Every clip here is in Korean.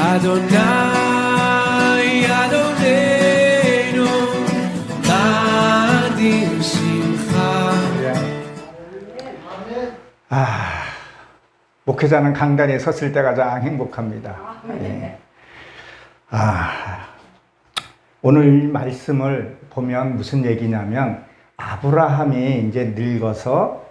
Adonai Adonenu Nadim Simcha. 목회자는 강단에 섰을 때가 가장 행복합니다. 예. 오늘 말씀을 보면 무슨 얘기냐면, 아브라함이 이제 늙어서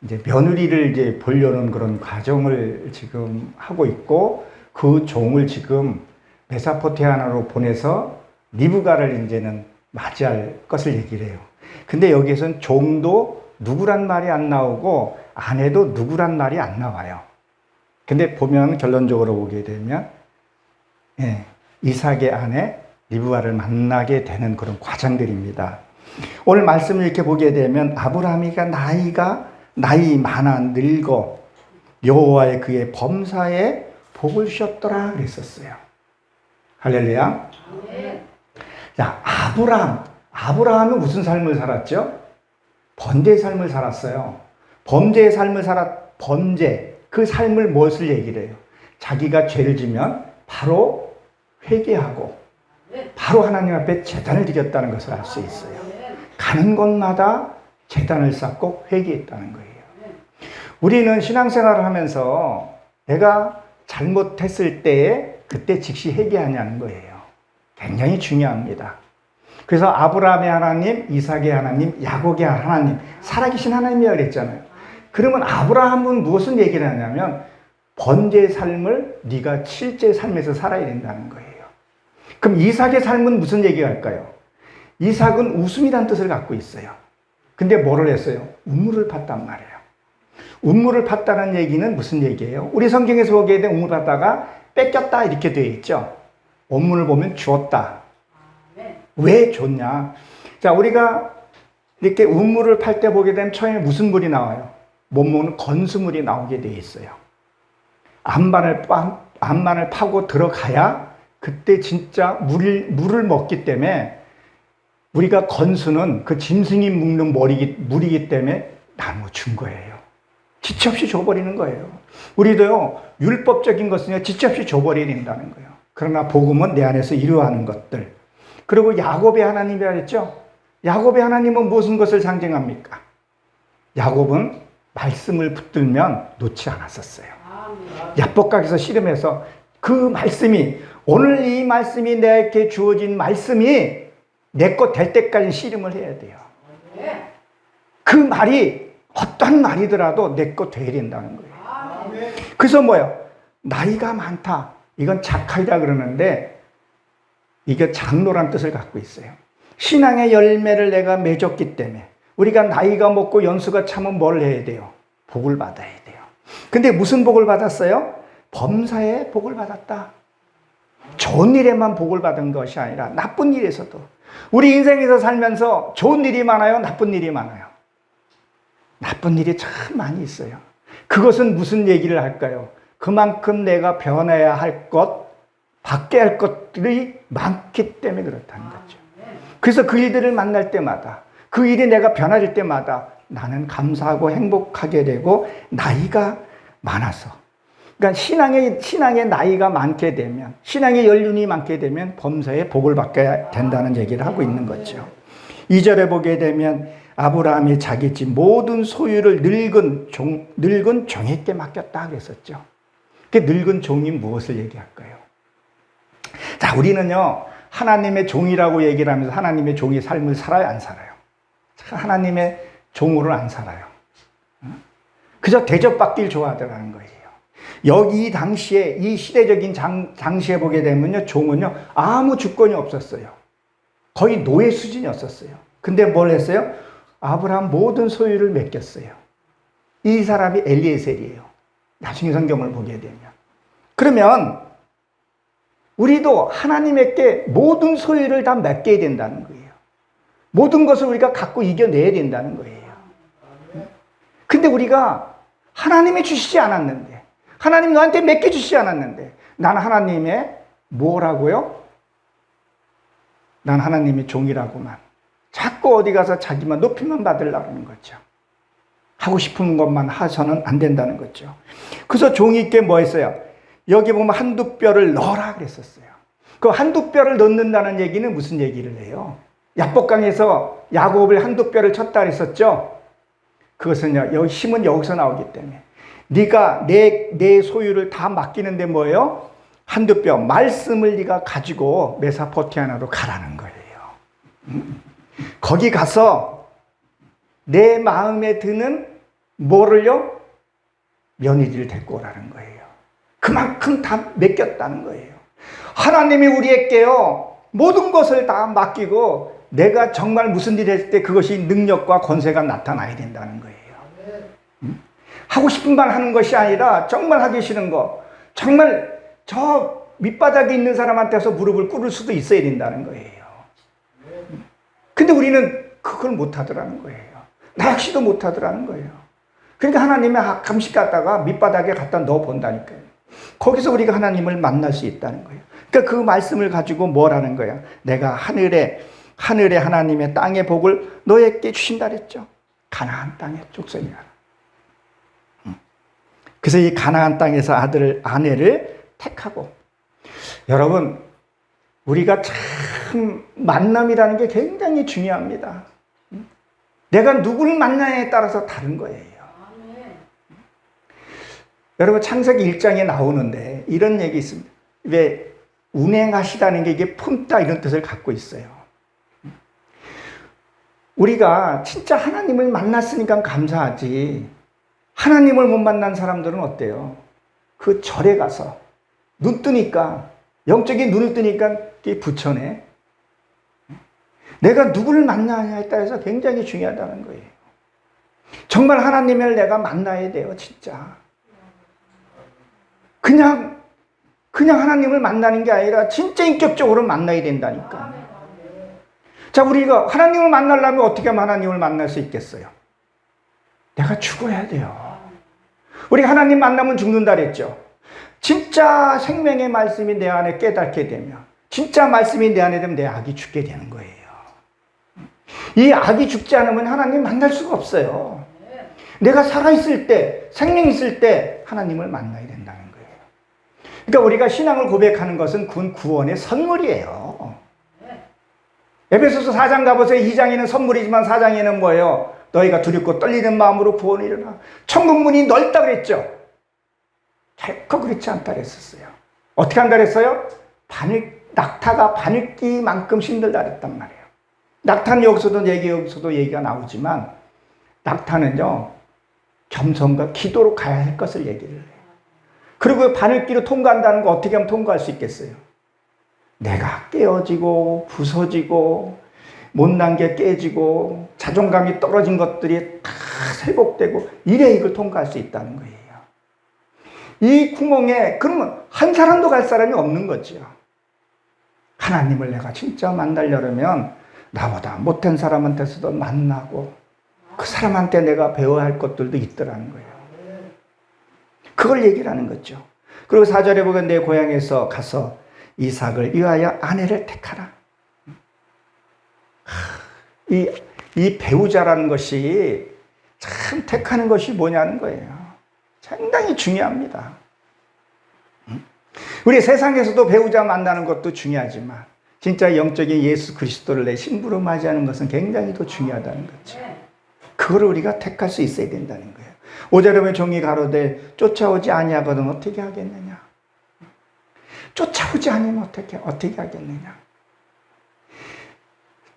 이제 며느리를 이제 보려는 그런 과정을 지금 하고 있고, 그 종을 지금 메소포타미아로 보내서 리브가를 이제는 맞이할 것을 얘기를 해요. 근데 여기에서는 종도 누구란 말이 안 나오고 아내도 누구란 말이 안 나와요. 근데 보면 결론적으로 보게 되면 이삭의 아내 리브가를 만나게 되는 그런 과정들입니다. 오늘 말씀을 이렇게 보게 되면 아브라함이가 나이 많아 늙어 여호와의 그의 범사에 복을 주셨더라 그랬었어요. 할렐루야. 자, 아브라함은 무슨 삶을 살았죠? 번제의 삶을 살았어요. 범죄의 삶을 범죄, 그 삶을 무엇을 얘기를 해요? 자기가 죄를 지면 바로 회개하고 바로 하나님 앞에 제단을 드렸다는 것을 알 수 있어요. 가는 곳마다 제단을 쌓고 회개했다는 거예요. 우리는 신앙생활을 하면서 내가 잘못했을 때에 그때 즉시 회개하냐는 거예요. 굉장히 중요합니다. 그래서 아브라함의 하나님, 이삭의 하나님, 야곱의 하나님, 살아계신 하나님이라고 그랬잖아요. 그러면 아브라함은 무엇을 얘기를 하냐면 번제의 삶을 네가 실제 삶에서 살아야 된다는 거예요. 그럼 이삭의 삶은 무슨 얘기가 할까요? 이삭은 웃음이란 뜻을 갖고 있어요. 근데 뭐를 했어요? 우물을 팠단 말이에요. 우물을 팠다는 얘기는 무슨 얘기예요? 우리 성경에서 보게 된 우물 팠다가 뺏겼다 이렇게 되어 있죠. 원문을 보면 주었다. 왜 줬냐? 자, 우리가 이렇게 우물을 팔 때 보게 되면 처음에 무슨 물이 나와요? 못 먹는 건수물이 나오게 되어 있어요. 안반을 파고 들어가야 그때 진짜 물을 먹기 때문에, 우리가 건수는 그 짐승이 묵는 물이기 때문에 나누어 준 거예요. 지체 없이 줘버리는 거예요. 우리도요, 율법적인 것은 지체 없이 줘버려야 된다는 거예요. 그러나 복음은 내 안에서 이루어하는 것들. 그리고 야곱의 하나님이라 했죠. 야곱의 하나님은 무슨 것을 상징합니까? 야곱은 말씀을 붙들면 놓지 않았었어요. 야복강에서 씨름해서 그 말씀이, 오늘 이 말씀이 내게 주어진 말씀이 내 것 될 때까지 씨름을 해야 돼요. 그 말이 어떤 말이더라도 내 것 돼야 된다는 거예요. 그래서 뭐예요? 나이가 많다. 이건 자칼이라 그러는데 이게 장로란 뜻을 갖고 있어요. 신앙의 열매를 내가 맺었기 때문에, 우리가 나이가 먹고 연수가 차면 뭘 해야 돼요? 복을 받아야 돼요. 근데 무슨 복을 받았어요? 범사에 복을 받았다. 좋은 일에만 복을 받은 것이 아니라 나쁜 일에서도. 우리 인생에서 살면서 좋은 일이 많아요? 나쁜 일이 많아요? 나쁜 일이 참 많이 있어요. 그것은 무슨 얘기를 할까요? 그만큼 내가 변해야 할 것, 바뀌어야 할 것들이 많기 때문에 그렇다는 거죠. 그래서 그 일들을 만날 때마다, 그 일이 내가 변화될 때마다 나는 감사하고 행복하게 되고, 나이가 많아서. 그러니까 신앙의 나이가 많게 되면, 신앙의 연륜이 많게 되면 범사에 복을 받게 된다는 얘기를 하고 있는 거죠. 2절에 보게 되면 아브라함이 자기 집 모든 소유를 늙은 종에게 맡겼다 그랬었죠. 그 늙은 종이 무엇을 얘기할까요? 자, 우리는요, 하나님의 종이라고 얘기를 하면서 하나님의 종이 삶을 살아요, 안 살아요? 하나님의 종으로는 안 살아요. 그저 대접받길 좋아하더라는 거예요. 여기 당시에, 이 시대적인 당시에 보게 되면요, 종은요, 아무 주권이 없었어요. 거의 노예 수준이었었어요. 근데 뭘 했어요? 아브라함 모든 소유를 맡겼어요. 이 사람이 엘리에셀이에요. 나중에 성경을 보게 되면. 그러면 우리도 하나님께 모든 소유를 다 맡겨야 된다는 거예요. 모든 것을 우리가 갖고 이겨내야 된다는 거예요. 근데 우리가 하나님이 주시지 않았는데, 하나님 너한테 맡겨주시지 않았는데, 난 하나님의 뭐라고요? 난 하나님의 종이라고만. 자꾸 어디 가서 자기만 높이만 받으려고 하는 거죠. 하고 싶은 것만 해서는 안 된다는 거죠. 그래서 종이께 뭐 했어요? 여기 보면 한두 뼈를 넣어라 그랬었어요. 그 한두 뼈를 넣는다는 얘기는 무슨 얘기를 해요? 야복강에서 야곱을 한두 뼈를 쳤다 그랬었죠. 그것은요, 여기 힘은 여기서 나오기 때문에 네가 내 소유를 다 맡기는데 뭐예요? 한두 뼈 말씀을 네가 가지고 메소포타미아로 가라는 거예요. 거기 가서 내 마음에 드는 뭐를요? 며느리를 데리고 오라는 거예요. 그만큼 다 맡겼다는 거예요. 하나님이 우리에게요 모든 것을 다 맡기고 내가 정말 무슨 일을 했을 때 그것이 능력과 권세가 나타나야 된다는 거예요. 하고 싶은 말 하는 것이 아니라 정말 하기 싫은 거, 정말 저 밑바닥에 있는 사람한테서 무릎을 꿇을 수도 있어야 된다는 거예요. 근데 우리는 그걸 못하더라는 거예요. 나 역시도 못하더라는 거예요. 그러니까 하나님이 가끔씩 갔다가 밑바닥에 갖다 넣어본다니까요. 거기서 우리가 하나님을 만날 수 있다는 거예요. 그러니까 그 말씀을 가지고 뭐라는 거야? 내가 하늘에 하나님의 땅의 복을 너에게 주신다 그랬죠. 가나안 땅의 족속이라. 그래서 이 가나안 땅에서 아내를 택하고, 여러분 우리가 참 만남이라는 게 굉장히 중요합니다. 내가 누구를 만나냐에 따라서 다른 거예요. 여러분 창세기 1장에 나오는데 이런 얘기 있습니다. 왜 운행하시다는 게 이게 품다 이런 뜻을 갖고 있어요. 우리가 진짜 하나님을 만났으니까 감사하지, 하나님을 못 만난 사람들은 어때요? 그 절에 가서 눈 뜨니까, 영적인 눈을 뜨니까 이게 부처네. 내가 누구를 만나냐에 따라서 굉장히 중요하다는 거예요. 정말 하나님을 내가 만나야 돼요, 진짜. 그냥 하나님을 만나는 게 아니라 진짜 인격적으로 만나야 된다니까. 자, 우리가 하나님을 만나려면 어떻게 하면 하나님을 만날 수 있겠어요? 내가 죽어야 돼요. 우리가 하나님 만나면 죽는다 그랬죠. 진짜 생명의 말씀이 내 안에 깨닫게 되면, 진짜 말씀이 내 안에 되면 내 악이 죽게 되는 거예요. 이 악이 죽지 않으면 하나님 만날 수가 없어요. 내가 살아있을 때, 생명 있을 때 하나님을 만나야 된다는 거예요. 그러니까 우리가 신앙을 고백하는 것은 그건 구원의 선물이에요. 에베소서 4장 가보세요. 2장에는 선물이지만 4장에는 뭐예요? 너희가 두렵고 떨리는 마음으로 구원을 이루라. 천국 문이 넓다 그랬죠. 결코 그렇지 않다 그랬었어요. 어떻게 한다 그랬어요? 낙타가 바늘기만큼 힘들다 그랬단 말이에요. 낙타는 여기서도 얘기가 나오지만, 낙타는요 겸손과 기도로 가야 할 것을 얘기를 해요. 그리고 바늘기로 통과한다는 거 어떻게 하면 통과할 수 있겠어요? 내가 깨어지고 부서지고 못난 게 깨지고 자존감이 떨어진 것들이 다 회복되고 이래 이걸 통과할 수 있다는 거예요. 이 구멍에 그러면 한 사람도 갈 사람이 없는 거죠. 하나님을 내가 진짜 만나려면 나보다 못한 사람한테서도 만나고 그 사람한테 내가 배워야 할 것들도 있더라는 거예요. 그걸 얘기를 하는 거죠. 그리고 4절에 보면 내 고향에서 가서 이삭을 위하여 아내를 택하라. 이 배우자라는 것이 참 택하는 것이 뭐냐는 거예요. 상당히 중요합니다. 우리 세상에서도 배우자 만나는 것도 중요하지만 진짜 영적인 예수 그리스도를 내 신부로 맞이하는 것은 굉장히 더 중요하다는 거죠. 그걸 우리가 택할 수 있어야 된다는 거예요. 5절에 보면 종이 가로되 쫓아오지 아니하거든 어떻게 하겠느냐. 쫓아오지 않으면 어떻게 하겠느냐.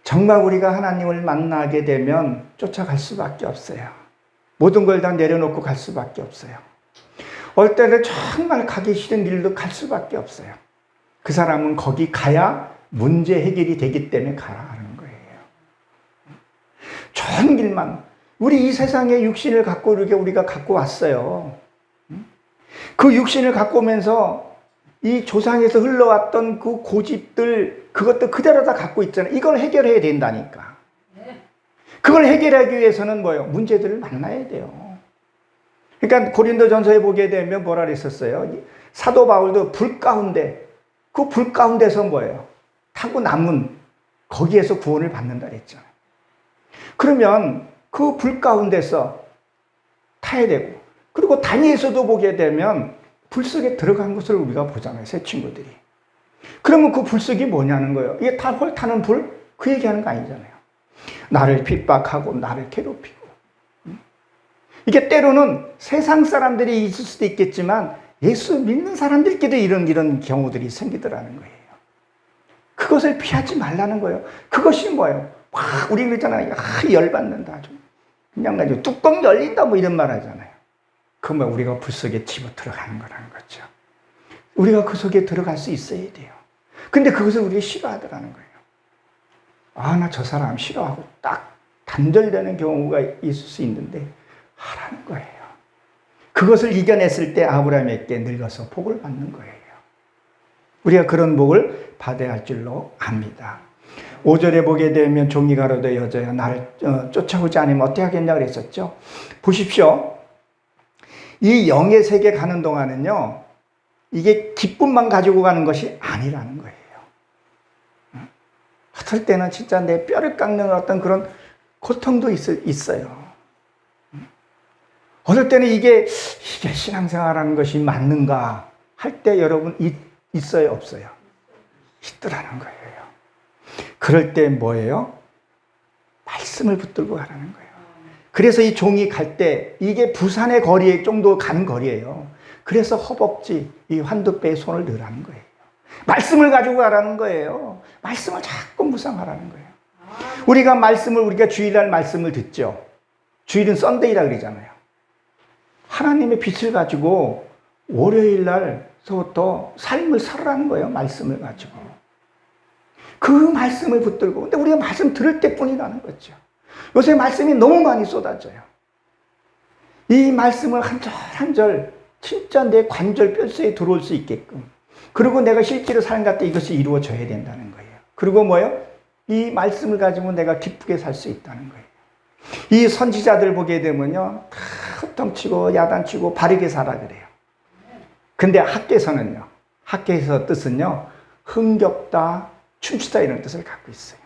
정말 우리가 하나님을 만나게 되면 쫓아갈 수밖에 없어요. 모든 걸 다 내려놓고 갈 수밖에 없어요. 어떨 때는 정말 가기 싫은 일도 갈 수밖에 없어요. 그 사람은 거기 가야 문제 해결이 되기 때문에 가라 하는 거예요. 좋은 길만, 우리 이 세상에 육신을 갖고 우리가 갖고 왔어요. 그 육신을 갖고 오면서 이 조상에서 흘러왔던 그 고집들, 그것도 그대로 다 갖고 있잖아요. 이걸 해결해야 된다니까. 그걸 해결하기 위해서는 뭐예요? 문제들을 만나야 돼요. 그러니까 고린도전서에 보게 되면 뭐라 그랬었어요? 사도 바울도 불 가운데, 그 불 가운데서 뭐예요? 타고 남은 거기에서 구원을 받는다 그랬잖아요. 그러면 그 불 가운데서 타야 되고, 그리고 다니엘서도 보게 되면 불 속에 들어간 것을 우리가 보잖아요, 새 친구들이. 그러면 그 불 속이 뭐냐는 거예요. 이게 탈골 타는 불? 그 얘기하는 거 아니잖아요. 나를 핍박하고 나를 괴롭히고. 이게 때로는 세상 사람들이 있을 수도 있겠지만 예수 믿는 사람들끼리 이런 경우들이 생기더라는 거예요. 그것을 피하지 말라는 거예요. 그것이 뭐예요? 우리 그러잖아요. 열받는다. 그냥 가지고 뚜껑 열린다 뭐 이런 말 하잖아요. 그러면 우리가 불 속에 집어 들어가는 거라는 거죠. 우리가 그 속에 들어갈 수 있어야 돼요. 근데 그것을 우리가 싫어하더라는 거예요. 아, 나 저 사람 싫어하고 딱 단절되는 경우가 있을 수 있는데 하라는 거예요. 그것을 이겨냈을 때 아브라함에게 늙어서 복을 받는 거예요. 우리가 그런 복을 받아야 할 줄로 압니다. 5절에 보게 되면 종이 가로되 여자여 나를 쫓아오지 않으면 어떻게 하겠냐 그랬었죠. 보십시오. 이 영의 세계 가는 동안은요, 이게 기쁨만 가지고 가는 것이 아니라는 거예요. 어떨 때는 진짜 내 뼈를 깎는 어떤 그런 고통도 있어요. 어떨 때는 이게 신앙생활하는 것이 맞는가 할 때 여러분 있어요, 없어요? 있더라는 거예요. 그럴 때 뭐예요? 말씀을 붙들고 가라는 거예요. 그래서 이 종이 갈 때 이게 부산의 거리 정도 가는 거리예요. 그래서 허벅지, 이 환두배에 손을 넣으라는 거예요. 말씀을 가지고 가라는 거예요. 말씀을 자꾸 묵상하라는 거예요. 우리가 주일날 말씀을 듣죠. 주일은 썬데이라 그러잖아요. 하나님의 빛을 가지고 월요일날서부터 삶을 살아라는 거예요. 말씀을 가지고. 그 말씀을 붙들고. 근데 우리가 말씀 들을 때뿐이라는 거죠. 요새 말씀이 너무 많이 쏟아져요. 이 말씀을 한 절 한 절 진짜 내 관절 뼈속에 들어올 수 있게끔. 그리고 내가 실제로 살아갈 때 이것이 이루어져야 된다는 거예요. 그리고 뭐예요? 이 말씀을 가지고 내가 기쁘게 살 수 있다는 거예요. 이 선지자들 보게 되면요, 다 헛덩치고 야단치고 바르게 살아 그래요. 근데 학계에서는요, 학계에서 뜻은요, 흥겹다, 춤추다 이런 뜻을 갖고 있어요.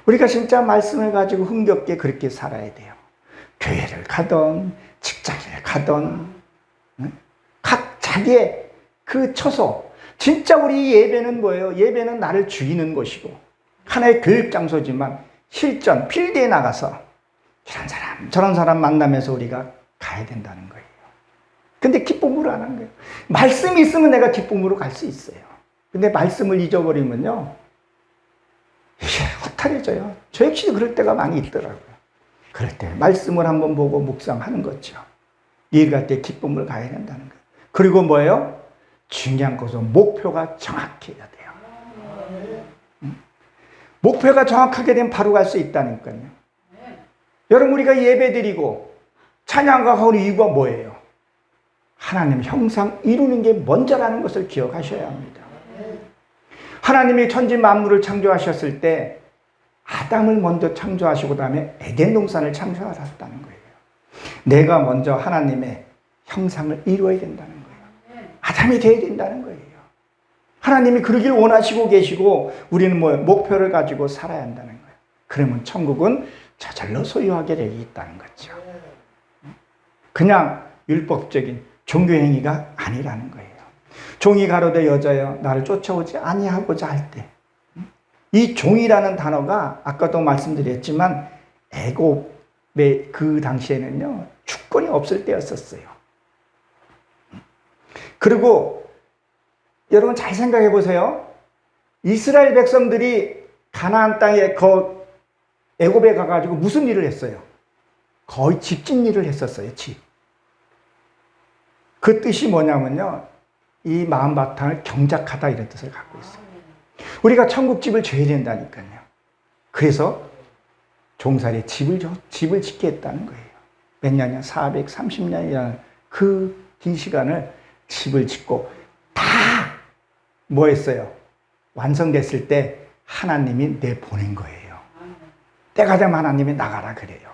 우리가 진짜 말씀을 가지고 흥겹게 그렇게 살아야 돼요. 교회를 가던, 직장을 가던, 각 자기의 그 처소. 진짜 우리 예배는 뭐예요? 예배는 나를 죽이는 것이고, 하나의 교육 장소지만 실전, 필드에 나가서 이런 사람, 저런 사람 만나면서 우리가 가야 된다는 거예요. 근데 기쁨으로 안 한 거예요. 말씀이 있으면 내가 기쁨으로 갈 수 있어요. 근데 말씀을 잊어버리면요, 이게 허탈해져요. 저 역시 그럴 때가 많이 있더라고요. 그럴 때 말씀을 한번 보고 묵상하는 거죠. 일 갈 때 기쁨을 가야 된다는 거예요. 그리고 뭐예요? 중요한 것은 목표가 정확해야 돼요. 목표가 정확하게 되면 바로 갈 수 있다니까요. 여러분, 우리가 예배 드리고 찬양가 하는 이유가 뭐예요? 하나님 형상 이루는 게 먼저라는 것을 기억하셔야 합니다. 하나님이 천지 만물을 창조하셨을 때 아담을 먼저 창조하시고 그다음에 에덴 동산을 창조하셨다는 거예요. 내가 먼저 하나님의 형상을 이루어야 된다는 거예요. 아담이 되어야 된다는 거예요. 하나님이 그러길 원하시고 계시고 우리는 뭐 목표를 가지고 살아야 한다는 거예요. 그러면 천국은 저절로 소유하게 되어 있다는 거죠. 그냥 율법적인 종교행위가 아니라는 거예요. 종이 가로되 여자여 나를 쫓아오지 아니하고자 할 때, 이 종이라는 단어가 아까도 말씀드렸지만 애굽의 그 당시에는요, 주권이 없을 때였었어요. 그리고 여러분 잘 생각해 보세요. 이스라엘 백성들이 가나안 땅에 애굽에 가가지고 무슨 일을 했어요? 거의 집짓 일을 했었어요. 집. 그 뜻이 뭐냐면요, 이 마음바탕을 경작하다 이런 뜻을 갖고 있어요. 우리가 천국집을 줘야 된다니까요. 그래서 종살이에 집을 짓게 했다는 거예요. 몇 년이야? 430년이라는 그 긴 시간을 집을 짓고 다 뭐 했어요? 완성됐을 때 하나님이 내보낸 거예요. 때가 되면 하나님이 나가라 그래요.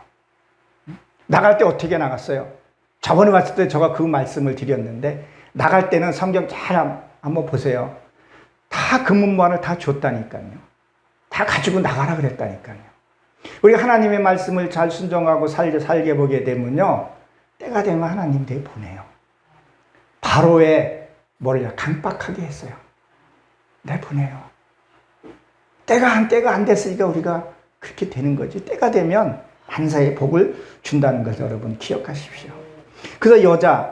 나갈 때 어떻게 나갔어요? 저번에 왔을 때 제가 그 말씀을 드렸는데, 나갈 때는 성경 잘 한번 보세요. 다 금은무안을 다 줬다니까요. 다 가지고 나가라 그랬다니까요. 우리 하나님의 말씀을 잘 순종하고 살게 보게 되면요, 때가 되면 하나님 내보내요. 바로의 뭐를 강박하게 했어요. 내보내요. 때가 안 됐으니까 우리가 그렇게 되는 거지. 때가 되면 만사의 복을 준다는 것을 여러분 기억하십시오. 그래서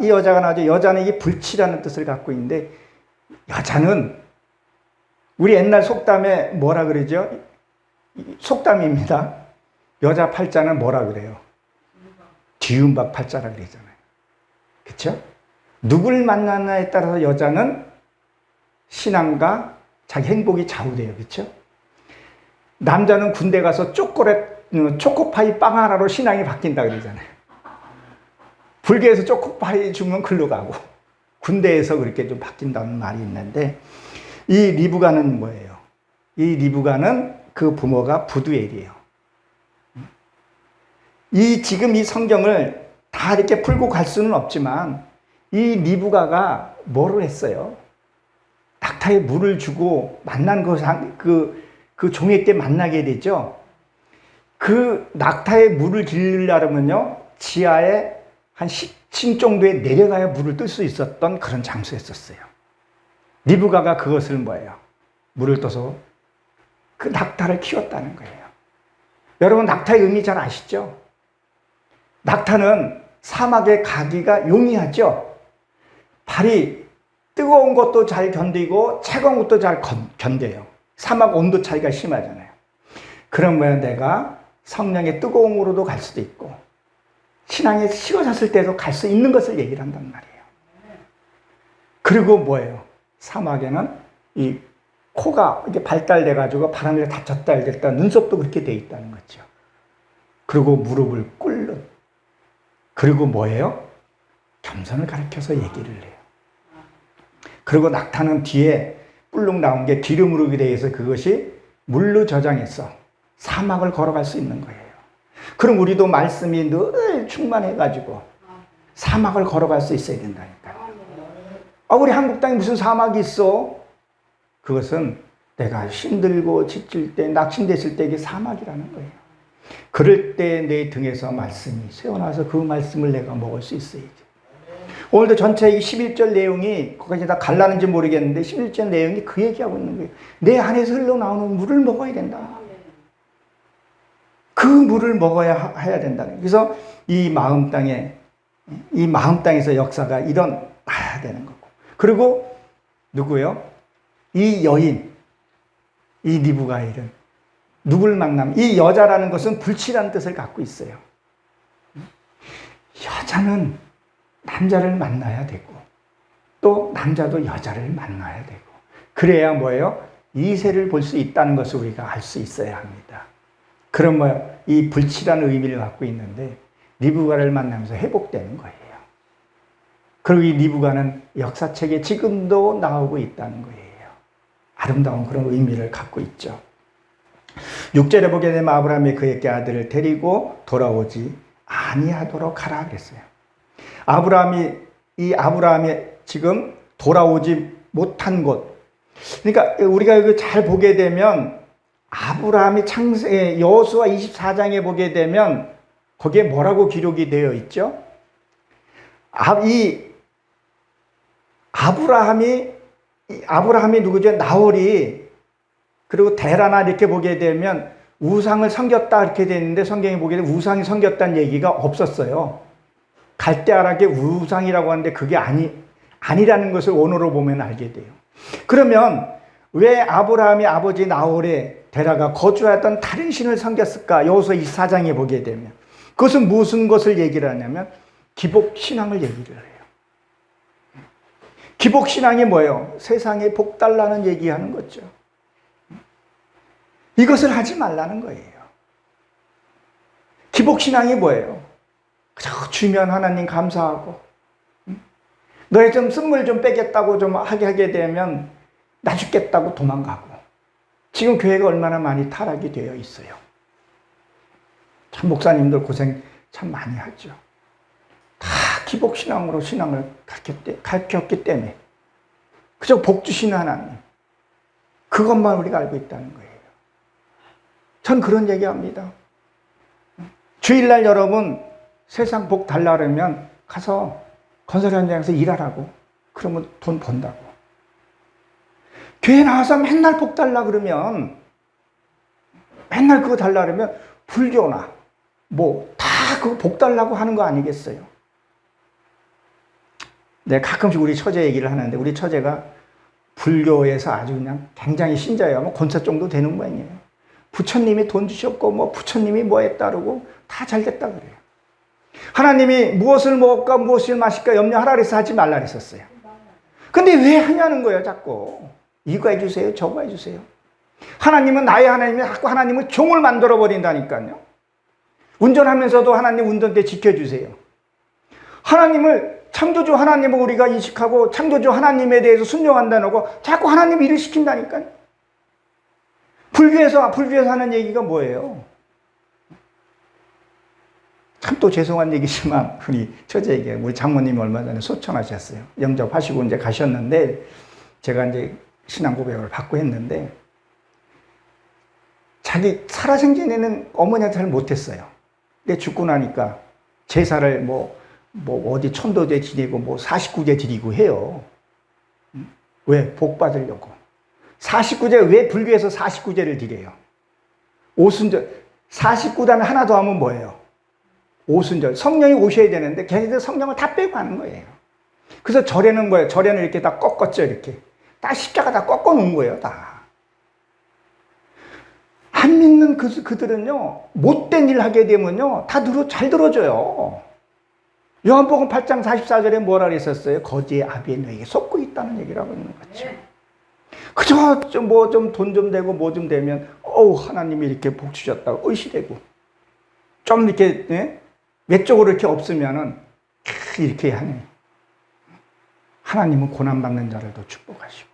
이 여자가 나오죠. 여자는 이게 불치라는 뜻을 갖고 있는데, 여자는 우리 옛날 속담에 뭐라 그러죠? 속담입니다. 여자 팔자는 뭐라 그래요? 뒤움박 팔자라 그러잖아요. 그렇죠? 누굴 만나냐에 따라서 여자는 신앙과 자기 행복이 좌우돼요. 그렇죠? 남자는 군대 가서 초코파이 빵 하나로 신앙이 바뀐다 그러잖아요. 불교에서 초코파이 주면 글로 가고, 군대에서 그렇게 좀 바뀐다는 말이 있는데, 이 리브가는 뭐예요? 이 리브가는 그 부모가 부두엘이에요. 지금 이 성경을 다 이렇게 풀고 갈 수는 없지만, 이 리브가가 뭐를 했어요? 낙타에 물을 주고 만난 그 종에게 만나게 되죠. 그 낙타에 물을 기르려면요, 지하에 한 10층 정도에 내려가야 물을 뜰 수 있었던 그런 장소였었어요. 리브가가 그것을 뭐예요? 물을 떠서 그 낙타를 키웠다는 거예요. 여러분, 낙타의 의미 잘 아시죠? 낙타는 사막에 가기가 용이하죠. 발이 뜨거운 것도 잘 견디고 차가운 것도 잘 견뎌요. 사막 온도 차이가 심하잖아요. 그러면 내가 성령의 뜨거움으로도 갈 수도 있고, 신앙에 식어졌을 때도 갈 수 있는 것을 얘기를 한단 말이에요. 그리고 뭐예요? 사막에는 이 코가 이렇게 발달돼가지고 바람에 다쳤다 이랬다, 눈썹도 그렇게 돼 있다는 거죠. 그리고 무릎을 꿇는. 그리고 뭐예요? 겸손을 가르쳐서 얘기를 해요. 그리고 낙타는 뒤에 뿔룩 나온 게 기름으로 되어서 그것이 물로 저장해서 사막을 걸어갈 수 있는 거예요. 그럼 우리도 말씀이 늘 충만해가지고 사막을 걸어갈 수 있어야 된다니까요. 우리 한국 땅에 무슨 사막이 있어? 그것은 내가 힘들고 지칠 때, 낙심됐을 때 이게 사막이라는 거예요. 그럴 때 내 등에서 말씀이 새어나와서 그 말씀을 내가 먹을 수 있어야지. 오늘도 전체 이 11절 내용이 거기까지 다 갈라는지 모르겠는데 11절 내용이 그 얘기하고 있는 거예요. 내 안에서 흘러나오는 물을 먹어야 된다. 그 물을 먹어야 해야 된다는 거예요. 그래서 이 마음 땅에서 역사가 일어나야 되는 거고. 그리고 누구요? 이 여인, 이 리브가일은 누굴 만나면, 이 여자라는 것은 불치라는 뜻을 갖고 있어요. 여자는 남자를 만나야 되고, 또 남자도 여자를 만나야 되고, 그래야 뭐예요? 이세를 볼 수 있다는 것을 우리가 알 수 있어야 합니다. 그럼 뭐예요? 이 불치라는 의미를 갖고 있는데, 리브가를 만나면서 회복되는 거예요. 그리고 이 리브가는 역사책에 지금도 나오고 있다는 거예요. 아름다운 그런 의미를 갖고 있죠. 6절에 보게 되면 아브라함이 그에게 아들을 데리고 돌아오지 아니하도록 하라 그랬어요. 아브라함이 지금 돌아오지 못한 곳. 그러니까 우리가 이거 잘 보게 되면 아브라함이 여호수아 24장에 보게 되면 거기에 뭐라고 기록이 되어 있죠? 아브라함이 누구죠? 나홀이, 그리고 데라나 이렇게 보게 되면 우상을 섬겼다 이렇게 되어 있는데, 성경에 보게 되면 우상이 섬겼다는 얘기가 없었어요. 갈대아락의 우상이라고 하는데 그게 아니라는 것을 원어로 보면 알게 돼요. 그러면 왜 아브라함이 아버지 나홀의 데라가 거주하였던 다른 신을 섬겼을까? 여호수아 24장에 보게 되면 그것은 무슨 것을 얘기를 하냐면 기복신앙을 얘기를 해요. 기복신앙이 뭐예요? 세상에 복 달라는 얘기하는 거죠. 이것을 하지 말라는 거예요. 기복신앙이 뭐예요? 그저 주면 하나님 감사하고, 너의 좀 선물 좀 빼겠다고 좀 하게 되면 나 죽겠다고 도망가고. 지금 교회가 얼마나 많이 타락이 되어 있어요. 참 목사님들 고생 참 많이 하죠. 다 기복신앙으로 신앙을 가르쳤기 때문에 그저 복 주시는 하나님, 그것만 우리가 알고 있다는 거예요. 전 그런 얘기합니다. 주일날 여러분 세상 복 달라면 가서 건설 현장에서 일하라고. 그러면 돈 번다고. 교회 나와서 맨날 복 달라 그러면, 맨날 그거 달라 그러면 불교나 뭐 다 그거 복 달라고 하는 거 아니겠어요? 내가 가끔씩 우리 처제 얘기를 하는데, 우리 처제가 불교에서 아주 그냥 굉장히 신자예요. 뭐 권사 정도 되는 모양이에요. 부처님이 돈 주셨고 뭐 부처님이 뭐에 따르고 다 잘 됐다 그래요. 하나님이 무엇을 먹을까 무엇을 마실까 염려하라 그래서 하지 말라 그랬었어요. 근데 왜 하냐는 거예요. 자꾸 이거 해주세요 저거 해주세요. 하나님은 나의 하나님이 자꾸 하나님을 종을 만들어 버린다니까요. 운전하면서도 하나님 운전대 지켜주세요. 하나님을 창조주 하나님을 우리가 인식하고 창조주 하나님에 대해서 순종한다는 거 자꾸 하나님 일을 시킨다니까요. 불교에서 하는 얘기가 뭐예요? 참 또 죄송한 얘기지만 우리 처제에게 우리 장모님이 얼마 전에 소천하셨어요. 영접하시고 이제 가셨는데 제가 이제 신앙 고백을 받고 했는데 자기 살아생전에는 어머니한테 잘 못했어요. 근데 죽고 나니까 제사를 뭐 어디 천도제 지내고 뭐 49제 드리고 해요. 왜? 복 받으려고. 49제, 왜 불교에서 49제를 드려요? 오순절. 49다음에 하나 더 하면 뭐예요? 오순절. 성령이 오셔야 되는데 걔네들 성령을 다 빼고 하는 거예요. 그래서 절에는 뭐예요? 절에는 이렇게 다 꺾었죠, 이렇게. 다 십자가 다 꺾어 놓은 거예요, 다. 안 믿는 그들은요, 못된 일 하게 되면요, 다 잘 들어줘요. 요한복음 8장 44절에 뭐라 그랬었어요? 거지의 아비의 너에게 속고 있다는 얘기를 하고 있는 거죠. 그저 좀 돈 좀 되고 뭐 좀 되면 하나님이 이렇게 복 주셨다고 의시되고 좀 이렇게 외적으로 이렇게 없으면은 이렇게 하네. 하나님은 고난받는 자를 더 축복하시고.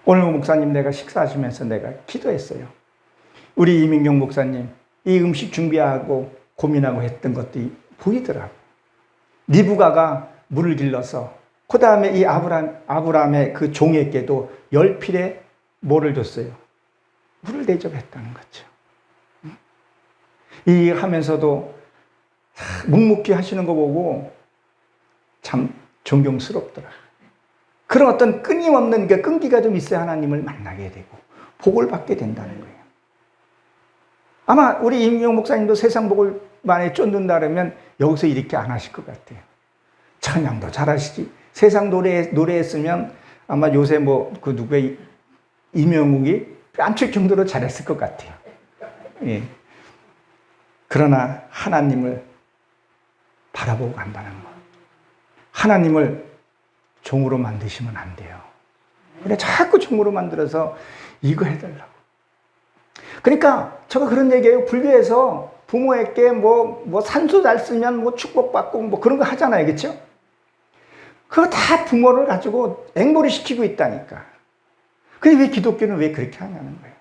오늘 목사님 내가 식사하시면서 내가 기도했어요. 우리 이민경 목사님 이 음식 준비하고 고민하고 했던 것들이 보이더라고. 리브가가 물을 길러서 그 다음에 이 아브라함의 그 종에게도 10필에 뭐를 줬어요? 물을 대접했다는 거죠. 이 하면서도 묵묵히 하시는 거 보고 참 존경스럽더라. 그런 어떤 끊임없는 끈기가 좀 있어야 하나님을 만나게 되고 복을 받게 된다는 거예요. 아마 우리 임용 목사님도 세상 복을 많이 쫓는다 그러면 여기서 이렇게 안 하실 것 같아요. 찬양도 잘하시지. 세상 노래했으면 아마 요새 그 누구의 이명욱이 뺨칠 정도로 잘했을 것 같아요. 예. 그러나 하나님을 바라보고 간다는 거. 하나님을 종으로 만드시면 안 돼요. 그래 자꾸 종으로 만들어서 이거 해달라고. 그러니까 제가 그런 얘기예요. 불교에서 부모에게 뭐 산수 잘 쓰면 뭐 축복받고 뭐 그런 거 하잖아요. 그렇죠? 그거 다 부모를 가지고 앵벌이 시키고 있다니까. 근데 왜 기독교는 왜 그렇게 하냐는 거예요.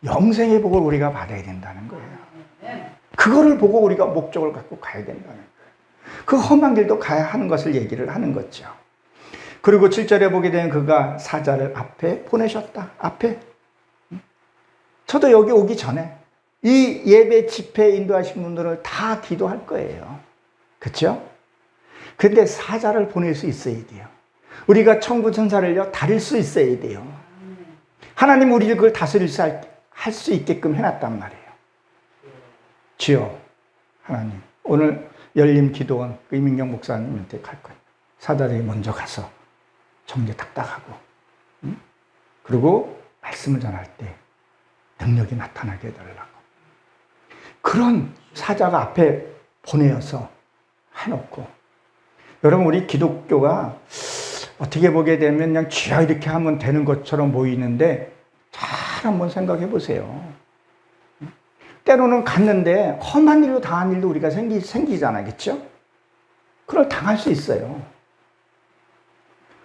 영생의 복을 우리가 받아야 된다는 거예요. 그거를 보고 우리가 목적을 갖고 가야 된다는 거예요. 그 험한 길도 가야 하는 것을 얘기를 하는 거죠. 그리고 7절에 보게 되면 그가 사자를 앞에 보내셨다. 앞에. 저도 여기 오기 전에 이 예배 집회 인도하신 분들을 다 기도할 거예요. 그렇죠? 근데 사자를 보낼 수 있어야 돼요. 우리가 천부 천사를요 다릴 수 있어야 돼요. 하나님 우리를 그걸 다스릴 수 할 수 있게끔 해놨단 말이에요. 주여 하나님 오늘 열림 기도원 이민경 목사님한테 갈 거예요. 사자들이 먼저 가서 정제 딱딱하고 그리고 말씀을 전할 때 능력이 나타나게 해달라고. 그런 사자가 앞에 보내어서 해놓고. 여러분 우리 기독교가 어떻게 보게 되면 그냥 쥐야 이렇게 하면 되는 것처럼 보이는데 잘 한번 생각해 보세요. 때로는 갔는데 험한 일로 당한 일도 우리가 생기잖아요. 그렇죠? 그걸 당할 수 있어요.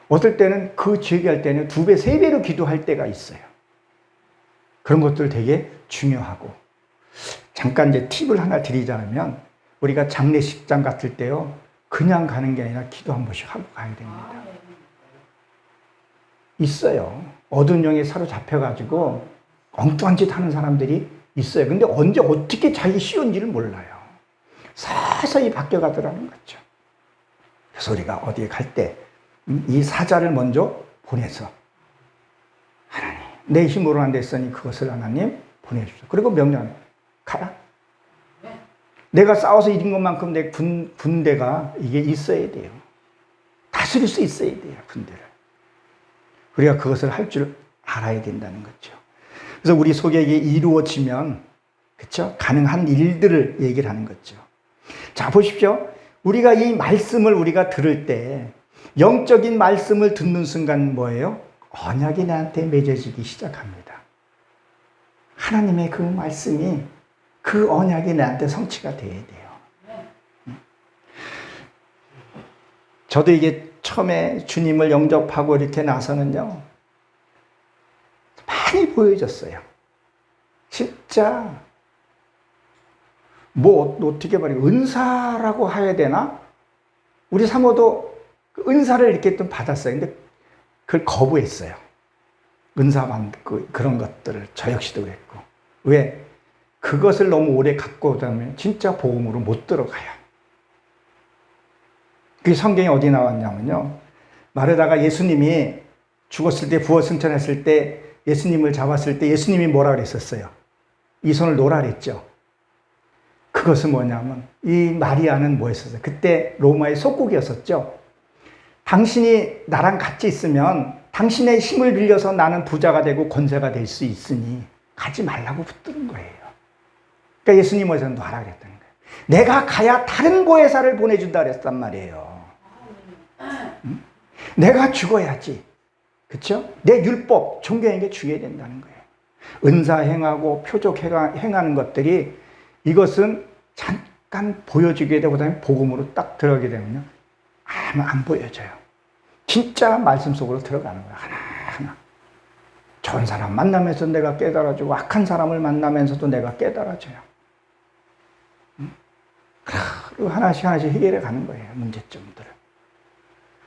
어떨 때는 그 얘기할 때는 2배, 3배로 기도할 때가 있어요. 그런 것들 되게 중요하고. 잠깐 이제 팁을 하나 드리자면 우리가 장례식장 같을 때요. 그냥 가는 게 아니라 기도 한 번씩 하고 가야 됩니다. 있어요. 어두운 영에 사로잡혀가지고 엉뚱한 짓 하는 사람들이 있어요. 근데 언제 어떻게 자기 쉬운지를 몰라요. 서서히 바뀌어가더라는 거죠. 그래서 우리가 어디에 갈 때 이 사자를 먼저 보내서 하나님 내 힘으로 안 됐으니 그것을 하나님 보내주소. 그리고 명령 가라. 내가 싸워서 이긴 것만큼 내 군대가 이게 있어야 돼요. 다스릴 수 있어야 돼요, 군대를. 우리가 그것을 할 줄 알아야 된다는 거죠. 그래서 우리 속에 이게 이루어지면, 그렇죠? 가능한 일들을 얘기를 하는 거죠. 자, 보십시오. 우리가 이 말씀을 우리가 들을 때, 영적인 말씀을 듣는 순간 뭐예요? 언약이 나한테 맺어지기 시작합니다. 하나님의 그 말씀이, 그 언약이 나한테 성취가 돼야 돼요. 저도 이게 처음에 주님을 영접하고 이렇게 나서는요, 많이 보여졌어요. 진짜, 뭐, 어떻게 말해요? 은사라고 해야 되나? 우리 사모도 그 은사를 이렇게 좀 받았어요. 근데 그걸 거부했어요. 은사 받고 그런 것들을 저 역시도 그랬고. 왜? 그것을 너무 오래 갖고 오다면 진짜 복음으로 못 들어가요. 그게 성경에 어디 나왔냐면요. 마르다가 예수님이 죽었을 때 부활 승천했을 때 예수님을 잡았을 때 예수님이 뭐라 그랬었어요? 이 손을 놓으라 그랬죠. 그것은 뭐냐면 이 마리아는 뭐였었어요? 그때 로마의 속국이었었죠. 당신이 나랑 같이 있으면 당신의 힘을 빌려서 나는 부자가 되고 권세가 될 수 있으니 가지 말라고 붙드는 거예요. 그러니까 예수님 어디서 놔라 그랬다는 거예요. 내가 가야 다른 보혜사를 보내준다 그랬단 말이에요. 응? 내가 죽어야지. 그렇죠? 내 율법, 종교에게 죽여야 된다는 거예요. 은사 행하고 표적 행하는 것들이 이것은 잠깐 보여주게 되고 그다음에 복음으로 딱 들어가게 되면요. 아무 안 보여져요. 진짜 말씀 속으로 들어가는 거예요. 하나하나. 좋은 사람 만나면서 내가 깨달아주고 악한 사람을 만나면서도 내가 깨달아져요. 그리고 하나씩 해결해 가는 거예요. 문제점들을.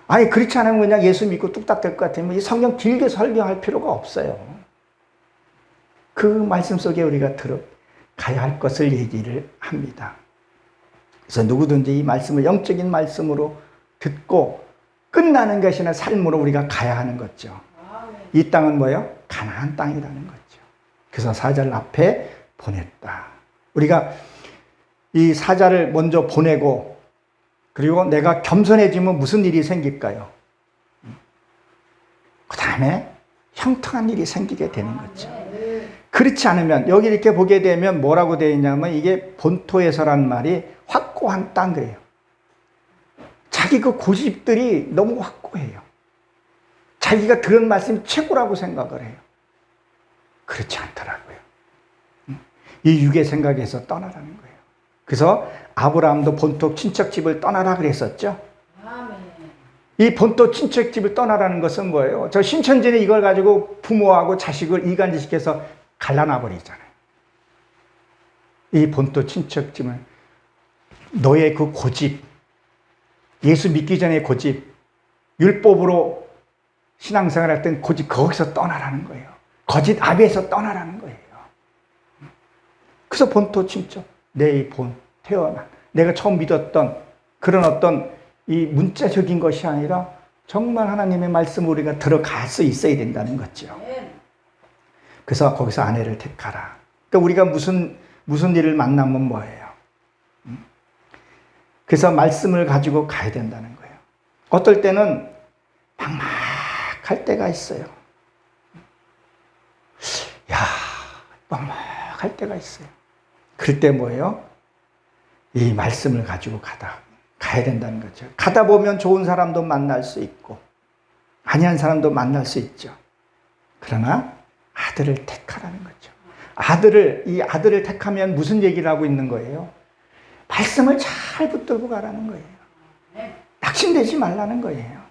아니 그렇지 않으면 그냥 예수 믿고 뚝딱 될 것 같으면 이 성경 길게 설명할 필요가 없어요. 그 말씀 속에 우리가 들어가야 할 것을 얘기를 합니다. 그래서 누구든지 이 말씀을 영적인 말씀으로 듣고 끝나는 것이나 삶으로 우리가 가야 하는 거죠. 이 땅은 뭐예요? 가나안 땅이라는 거죠. 그래서 사자를 앞에 보냈다. 우리가 이 사자를 먼저 보내고 그리고 내가 겸손해지면 무슨 일이 생길까요? 그 다음에 형통한 일이 생기게 되는 거죠. 그렇지 않으면 여기 이렇게 보게 되면 뭐라고 되어 있냐면 이게 본토에서란 말이 확고한 땅 그래요. 자기 그 고집들이 너무 확고해요. 자기가 들은 말씀이 최고라고 생각을 해요. 그렇지 않더라고요. 이 육의 생각에서 떠나라는 거예요. 그래서 아브라함도 본토 친척집을 떠나라 그랬었죠. 이 본토 친척집을 떠나라는 것은 뭐예요? 저 신천지는 이걸 가지고 부모하고 자식을 이간질시켜서 갈라놔 버리잖아요. 이 본토 친척집은 너의 그 고집, 예수 믿기 전의 고집, 율법으로 신앙생활 할 땐 고집 거기서 떠나라는 거예요. 거짓 아비에서 떠나라는 거예요. 그래서 본토 친척, 내 본, 태어난, 내가 처음 믿었던 그런 어떤 이 문자적인 것이 아니라 정말 하나님의 말씀을 우리가 들어갈 수 있어야 된다는 거죠. 그래서 거기서 아내를 택하라. 그러니까 우리가 무슨 일을 만나면 뭐예요? 그래서 말씀을 가지고 가야 된다는 거예요. 어떨 때는 막막할 때가 있어요. 막막할 때가 있어요. 그럴 때 뭐예요? 이 말씀을 가지고 가야 된다는 거죠. 가다 보면 좋은 사람도 만날 수 있고 아니한 사람도 만날 수 있죠. 그러나 아들을 택하라는 거죠. 이 아들을 택하면 무슨 얘기를 하고 있는 거예요? 말씀을 잘 붙들고 가라는 거예요. 낙심되지 말라는 거예요.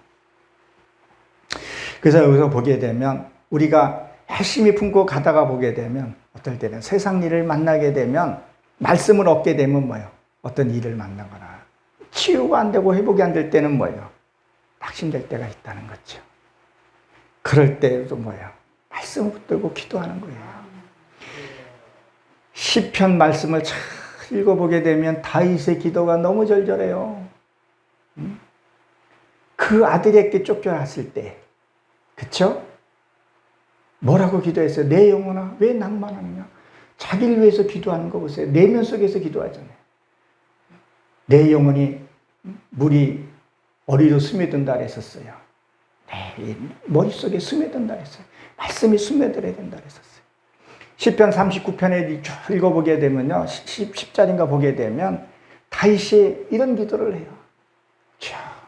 그래서 여기서 보게 되면 우리가 열심히 품고 가다가 보게 되면 어떨 때는 세상 일을 만나게 되면 말씀을 얻게 되면 뭐예요? 어떤 일을 만나거나 치유가 안 되고 회복이 안 될 때는 뭐예요? 낙심될 때가 있다는 거죠. 그럴 때도 뭐예요? 말씀을 붙들고 기도하는 거예요. 시편 말씀을 잘 읽어보게 되면 다윗의 기도가 너무 절절해요. 그 아들에게 쫓겨났을 때, 그쵸? 뭐라고 기도했어요? 내 영혼아, 왜 낭만하느냐? 자기를 위해서 기도하는 거 보세요. 내면 속에서 기도하잖아요. 내 영혼이 물이 어리로 스며든다 그랬었어요. 내 머릿속에 스며든다 그랬어요. 말씀이 스며들어야 된다 그랬었어요. 시편 39편에 쭉 읽어보게 되면요. 10절인가 보게 되면 다윗이 이런 기도를 해요.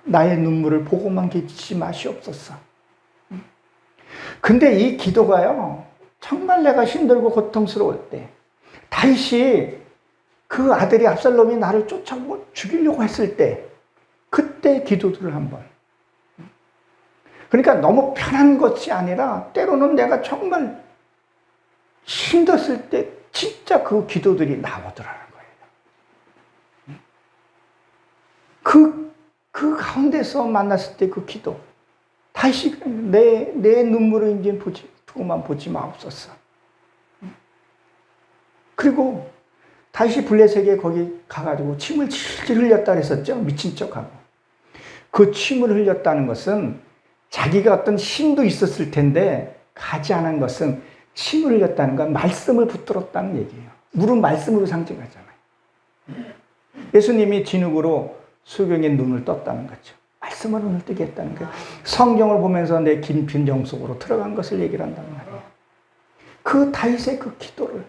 나의 눈물을 보고만 계시지 마시옵소서. 근데 이 기도가요, 정말 내가 힘들고 고통스러울 때, 다윗이 그 아들이 압살롬이 나를 쫓아오고 죽이려고 했을 때, 그때 기도들을 한번. 그러니까 너무 편한 것이 아니라, 때로는 내가 정말 힘들었을 때, 진짜 그 기도들이 나오더라는 거예요. 그 가운데서 만났을 때 그 기도. 다시 내 눈물을 이제 두고만 보지 마옵소서. 그리고 다시 블레셋에 거기 가가지고 침을 질질 흘렸다 그랬었죠. 미친 척하고. 그 침을 흘렸다는 것은 자기가 어떤 힘도 있었을 텐데 가지 않은 것은 침을 흘렸다는 건 말씀을 붙들었다는 얘기예요. 물은 말씀으로 상징하잖아요. 예수님이 진흙으로 수경의 눈을 떴다는 거죠. 말씀을 눈을 뜨게 했다는 거예요. 성경을 보면서 내 깊은 영속으로 들어간 것을 얘기를 한단 말이에요. 그 다윗의 그 기도를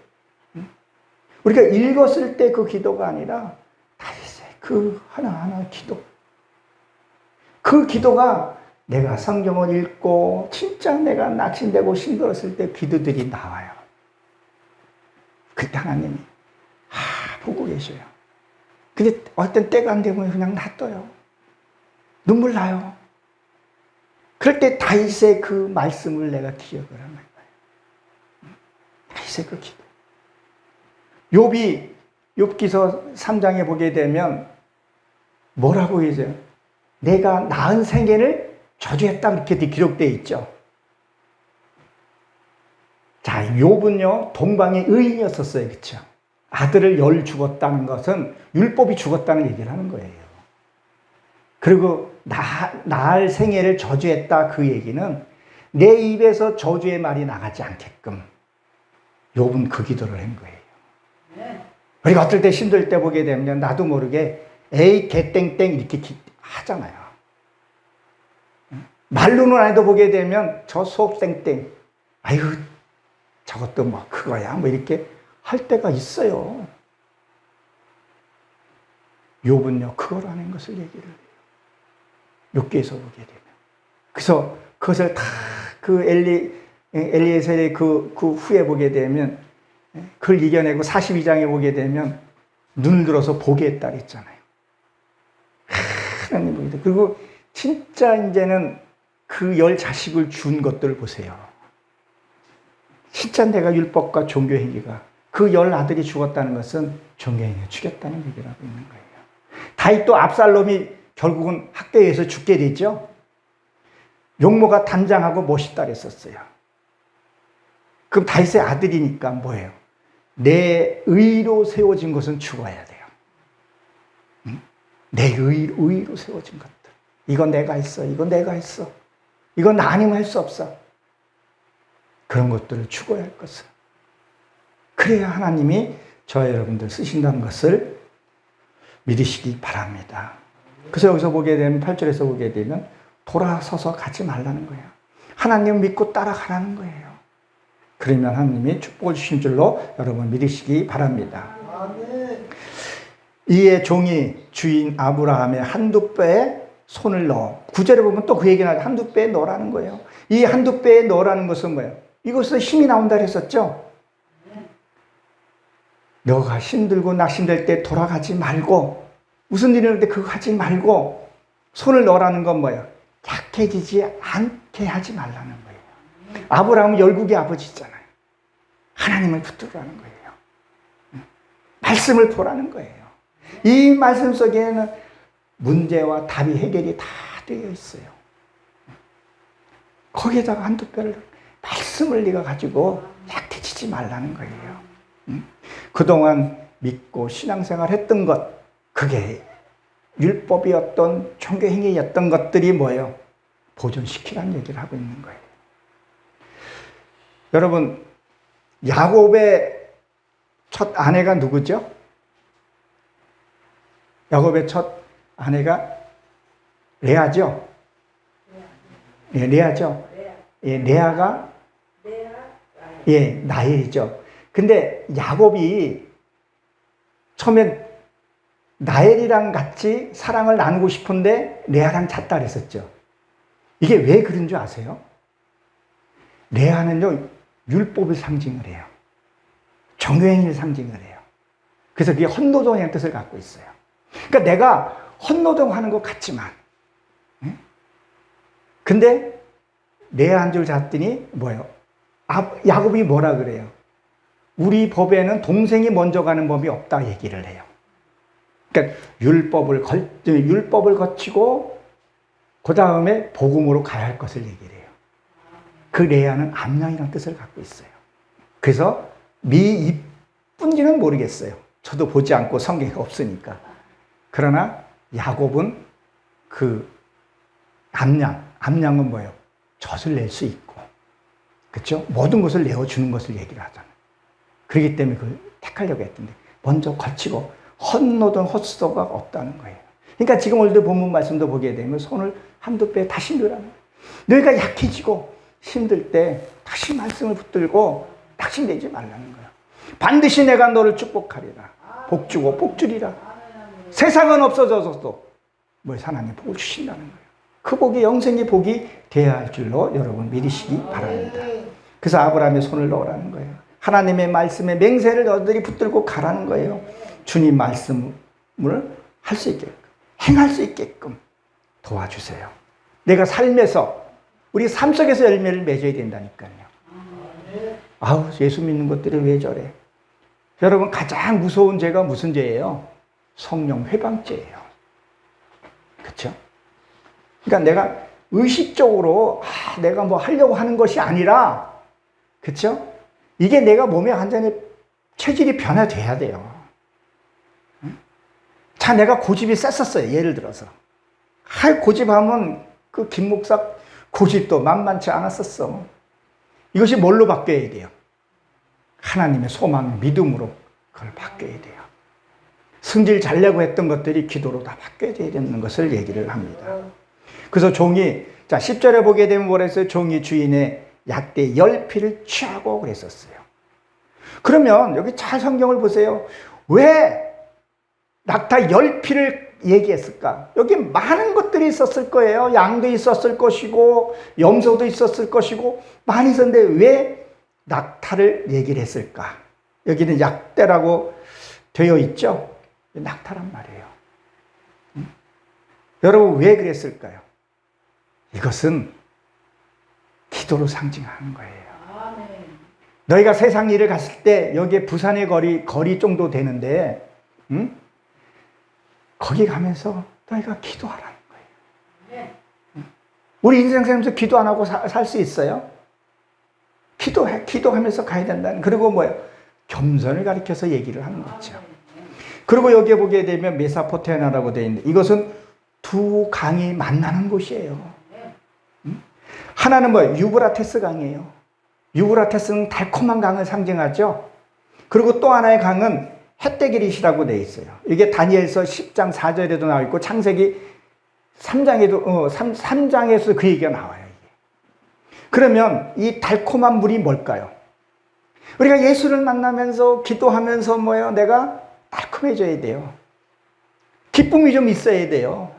우리가 읽었을 때 그 기도가 아니라 다윗의 그 하나하나 기도. 그 기도가 내가 성경을 읽고 진짜 내가 낙심되고 힘들었을 때 기도들이 나와요. 그때 하나님이 보고 계셔요. 근데 어떤 때가 안 되면 그냥 놔둬요. 눈물 나요. 그럴 때 다윗의 그 말씀을 내가 기억을 하는 거예요. 다윗의 그 기도. 욥기서 3장에 보게 되면 뭐라고 해요? 내가 낳은 생애를 저주했다 이렇게 기록되어 있죠. 자, 욥은요 동방의 의인이었었어요, 그렇죠? 아들을 10 죽었다는 것은 율법이 죽었다는 얘기를 하는 거예요. 그리고 낳을 생애를 저주했다 그 얘기는 내 입에서 저주의 말이 나가지 않게끔 욥은 그 기도를 한 거예요. 우리가 어떨 때 힘들 때 보게 되면 나도 모르게 에이 개땡땡 이렇게 하잖아요. 말로는 안 해도 보게 되면 저 수업생땡 아이고 저것도 뭐 그거야 뭐 이렇게 할 때가 있어요. 욥은요 그걸 하는 것을 얘기를 해요. 욥기에서 보게 되면. 그래서 그것을 다 그 엘리에셀의 그 후에 보게 되면 그걸 이겨내고 42장에 보게 되면 눈을 들어서 보게 했다 그랬잖아요. 하나님 보게 돼. 그리고 진짜 이제는 그 10 자식을 준 것들을 보세요. 진짜 내가 율법과 종교 행위가 그 10 아들이 죽었다는 것은 종교 행위가 죽였다는 얘기를 하고 있는 거예요. 다윗도 압살롬이 결국은 학대해서 죽게 되죠. 용모가 단장하고 멋있다 그랬었어요. 그럼 다윗의 아들이니까 뭐예요? 내 의로 세워진 것은 죽어야 돼요. 응? 내 의로 세워진 것들. 이건 내가 했어. 이건 내가 했어. 이건 나 아니면 할 수 없어. 그런 것들을 죽어야 할 것을. 그래야 하나님이 저 여러분들 쓰신다는 것을 믿으시기 바랍니다. 그래서 여기서 보게 되면 8절에서 보게 되면 돌아서서 가지 말라는 거예요. 하나님 믿고 따라가라는 거예요. 그러면 하나님이 축복을 주신 줄로 여러분 믿으시기 바랍니다. 이에 종이 주인 아브라함의 한두 배에 손을 넣어 9절에 보면 또 그 얘기는 한두 배에 넣으라는 거예요. 이 한두 배에 넣으라는 것은 뭐예요? 이것은 힘이 나온다 그랬었죠. 너가 힘들고 낙심될 때 돌아가지 말고 무슨 일이 있는데 그거 하지 말고 손을 넣으라는 건 뭐예요? 약해지지 않게 하지 말라는 거예요. 아브라함은 열국의 아버지잖아요. 하나님을 붙들라는 거예요. 말씀을 보라는 거예요. 이 말씀 속에는 문제와 답이 해결이 다 되어 있어요. 거기에다가 한두 배를 말씀을 네가 가지고 약해지지 말라는 거예요. 그동안 믿고 신앙생활 했던 것 그게 율법이었던 종교 행위였던 것들이 뭐예요? 보존시키라는 얘기를 하고 있는 거예요. 여러분, 야곱의 첫 아내가 누구죠? 야곱의 첫 아내가 레아죠? 예, 레아죠? 예, 레아가 예, 나엘이죠. 근데 야곱이 처음에 나엘이랑 같이 사랑을 나누고 싶은데 레아랑 잤다 그랬었죠. 이게 왜 그런 줄 아세요? 레아는요, 율법을 상징을 해요. 정교행위를 상징을 해요. 그래서 그게 헌노동이라는 뜻을 갖고 있어요. 그러니까 내가 헌노동하는 것 같지만, 근데 레아 한 줄 잤더니 뭐예요? 야곱이 뭐라 그래요? 우리 법에는 동생이 먼저 가는 법이 없다 얘기를 해요. 그러니까 율법을 거치고 그 다음에 복음으로 가야 할 것을 얘기를 해요. 그 레아는 암양이라는 뜻을 갖고 있어요. 그래서 이쁜지는 모르겠어요. 저도 보지 않고 성경에 없으니까. 그러나 야곱은 그 암양은 뭐예요? 젖을 낼 수 있고, 그렇죠? 모든 것을 내어주는 것을 얘기를 하잖아요. 그렇기 때문에 그걸 택하려고 했던데 먼저 거치고 헛노동 헛수도가 없다는 거예요. 그러니까 지금 오늘도 본문 말씀도 보게 되면 손을 한두 배 다시 넣으라는 거예요. 너희가 약해지고 힘들 때 다시 말씀을 붙들고 낙심되지 말라는 거예요. 반드시 내가 너를 축복하리라. 복주고 복주리라. 세상은 없어져서도 하나님 복을 주신다는 거예요. 그 복이 영생의 복이 되어야 할 줄로 여러분 믿으시기 바랍니다. 그래서 아브라함의 손을 넣으라는 거예요. 하나님의 말씀에 맹세를 너희들이 붙들고 가라는 거예요. 주님 말씀을 할 수 있게끔, 행할 수 있게끔 도와주세요. 내가 삶에서, 우리 삶 속에서 열매를 맺어야 된다니까요. 아우, 예수 믿는 것들이 왜 저래? 여러분, 가장 무서운 죄가 무슨 죄예요? 성령 회방죄예요. 그렇죠? 그러니까 내가 의식적으로 내가 뭐 하려고 하는 것이 아니라, 그렇죠? 이게 내가 몸에 완전히 체질이 변화돼야 돼요. 자, 내가 고집이 셌었어요. 예를 들어서. 고집하면 그 김 목사 고집도 만만치 않았었어. 이것이 뭘로 바뀌어야 돼요? 하나님의 소망, 믿음으로 그걸 바뀌어야 돼요. 승질 잘 내고 했던 것들이 기도로 다 바뀌어야 되는 것을 얘기를 합니다. 그래서 종이, 자, 10절에 보게 되면 뭐라 했어요? 종이 주인의 약대 10피를 취하고 그랬었어요. 그러면 여기 잘 성경을 보세요. 왜 낙타 10피를 얘기했을까? 여기 많은 것들이 있었을 거예요. 양도 있었을 것이고 염소도 있었을 것이고 많이 있었는데 왜 낙타를 얘기를 했을까? 여기는 약대라고 되어 있죠? 낙타란 말이에요. 여러분, 왜 그랬을까요? 이것은 기도로 상징하는 거예요. 너희가 세상 일을 갔을 때 여기에 부산의 거리 정도 되는데, 거기 가면서 너희가 기도하라는 거예요. 우리 인생 살면서 기도 안 하고 살 수 있어요? 기도하면서 가야 된다는. 그리고 뭐예요? 겸손을 가리켜서 얘기를 하는 거죠. 그리고 여기에 보게 되면 메사포테나라고 되어 있는데 이것은 두 강이 만나는 곳이에요. 하나는 뭐예요? 유브라테스 강이에요. 유브라테스는 달콤한 강을 상징하죠. 그리고 또 하나의 강은 헷데기릿이라고 되어 있어요. 이게 다니엘서 10장 4절에도 나와 있고 창세기 3장에서 그 얘기가 나와요. 이게. 그러면 이 달콤한 물이 뭘까요? 우리가 예수를 만나면서 기도하면서 뭐예요? 내가 달콤해져야 돼요. 기쁨이 좀 있어야 돼요.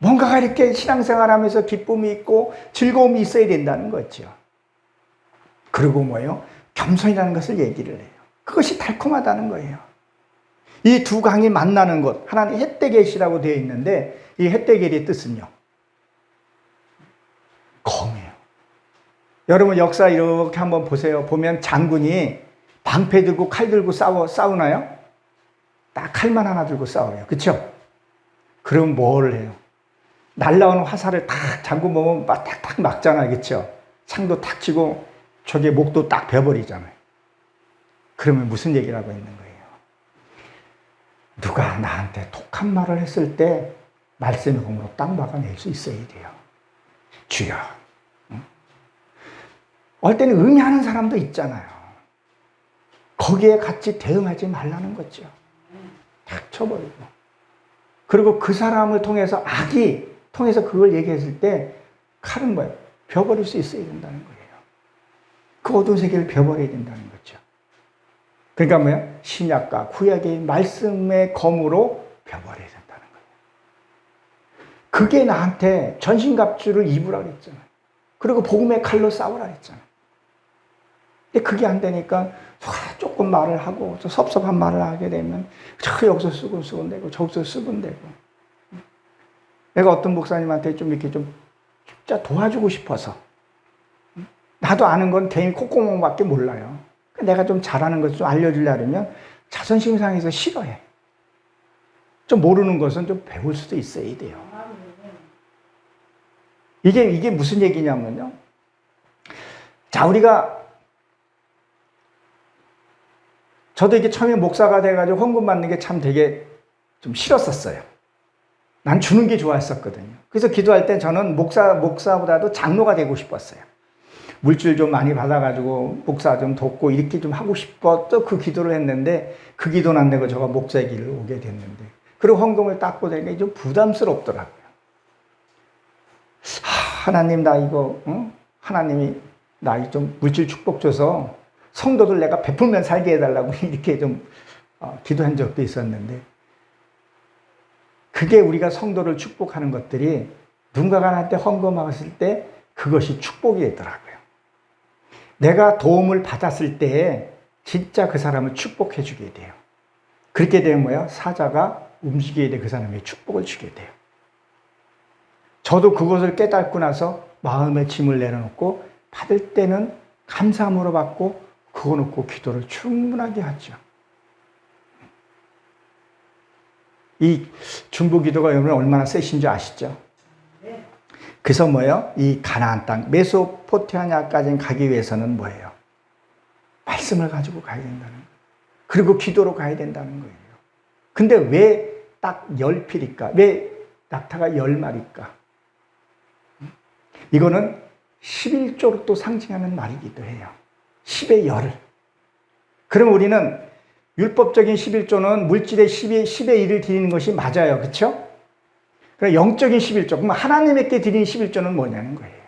뭔가가 이렇게 신앙생활하면서 기쁨이 있고 즐거움이 있어야 된다는 거죠. 그리고 뭐예요? 겸손이라는 것을 얘기를 해요. 그것이 달콤하다는 거예요. 이 두 강이 만나는 곳, 하나는 헷데겟이라고 되어 있는데 이 헷데겟의 뜻은요, 검이에요. 여러분 역사 이렇게 한번 보세요. 보면 장군이 방패 들고 칼 들고 싸우나요? 딱 칼만 하나 들고 싸워요. 그렇죠? 그럼 뭘 해요? 날라오는 화살을 딱 장군 보면 탁탁 막잖아요. 그렇죠? 창도 탁 치고 저게 목도 딱 베어버리잖아요. 그러면 무슨 얘기를 하고 있는 거예요? 누가 나한테 독한 말을 했을 때 말씀의 공으로 딱 막아낼 수 있어야 돼요. 주여. 어떨 때는 의미하는 사람도 있잖아요. 거기에 같이 대응하지 말라는 거죠. 탁 쳐버리고. 그리고 그 사람을 통해서 악이 통해서 그걸 얘기했을 때 칼은 뭐예요? 벼버릴 수 있어야 된다는 거예요. 그 어두운 세계를 벼버려야 된다는 거죠. 그러니까 뭐예요? 신약과 구약의 말씀의 검으로 벼버려야 된다는 거예요. 그게 나한테 전신갑주를 입으라 그랬잖아요. 그리고 복음의 칼로 싸우라 그랬잖아요. 근데 그게 안 되니까 조금 말을 하고 또 섭섭한 말을 하게 되면 여기서 수근수근대고 저기서 수근대고. 내가 어떤 목사님한테 좀 이렇게 좀 진짜 도와주고 싶어서, 나도 아는 건 개인 콧구멍밖에 몰라요. 내가 좀 잘하는 것을 좀 알려주려면 자존심 상해서 싫어해. 좀 모르는 것은 좀 배울 수도 있어야 돼요. 이게 무슨 얘기냐면요. 자, 저도 이게 처음에 목사가 돼가지고 헌금 받는 게 참 되게 좀 싫었었어요. 난 주는 게 좋아했었거든요. 그래서 기도할 때 저는 목사보다도 장로가 되고 싶었어요. 물질 좀 많이 받아가지고 목사 좀 돕고 이렇게 좀 하고 싶었죠. 그 기도를 했는데 그 기도는 안 되고 제가 목사의 길을 오게 됐는데, 그리고 헌금을 닦고 되니까 좀 부담스럽더라고요. 하나님 나 이거 하나님이 나 좀 물질 축복 줘서 성도들 내가 베풀면 살게 해달라고 이렇게 좀 기도한 적도 있었는데, 그게 우리가 성도를 축복하는 것들이 누군가가 나한테 헌금했을 때 그것이 축복이 되더라고요. 내가 도움을 받았을 때 진짜 그 사람을 축복해 주게 돼요. 그렇게 되면 뭐야? 사자가 움직이게 돼 그 사람에게 축복을 주게 돼요. 저도 그것을 깨닫고 나서 마음의 짐을 내려놓고 받을 때는 감사함으로 받고 그거 놓고 기도를 충분하게 하죠. 이 중보 기도가 여러분 얼마나 세신 줄 아시죠? 그래서 뭐예요? 이 가나안 땅 메소포타미아까지 가기 위해서는 뭐예요? 말씀을 가지고 가야 된다는 거예요. 그리고 기도로 가야 된다는 거예요. 근데 왜 딱 10필일까? 왜 낙타가 10마리일까? 이거는 11조로 또 상징하는 말이기도 해요. 10의 열을. 그럼 우리는 율법적인 11조는 물질의 10의 1을 드리는 것이 맞아요. 그렇죠? 그럼 영적인 11조, 그럼 하나님께 드리는 11조는 뭐냐는 거예요.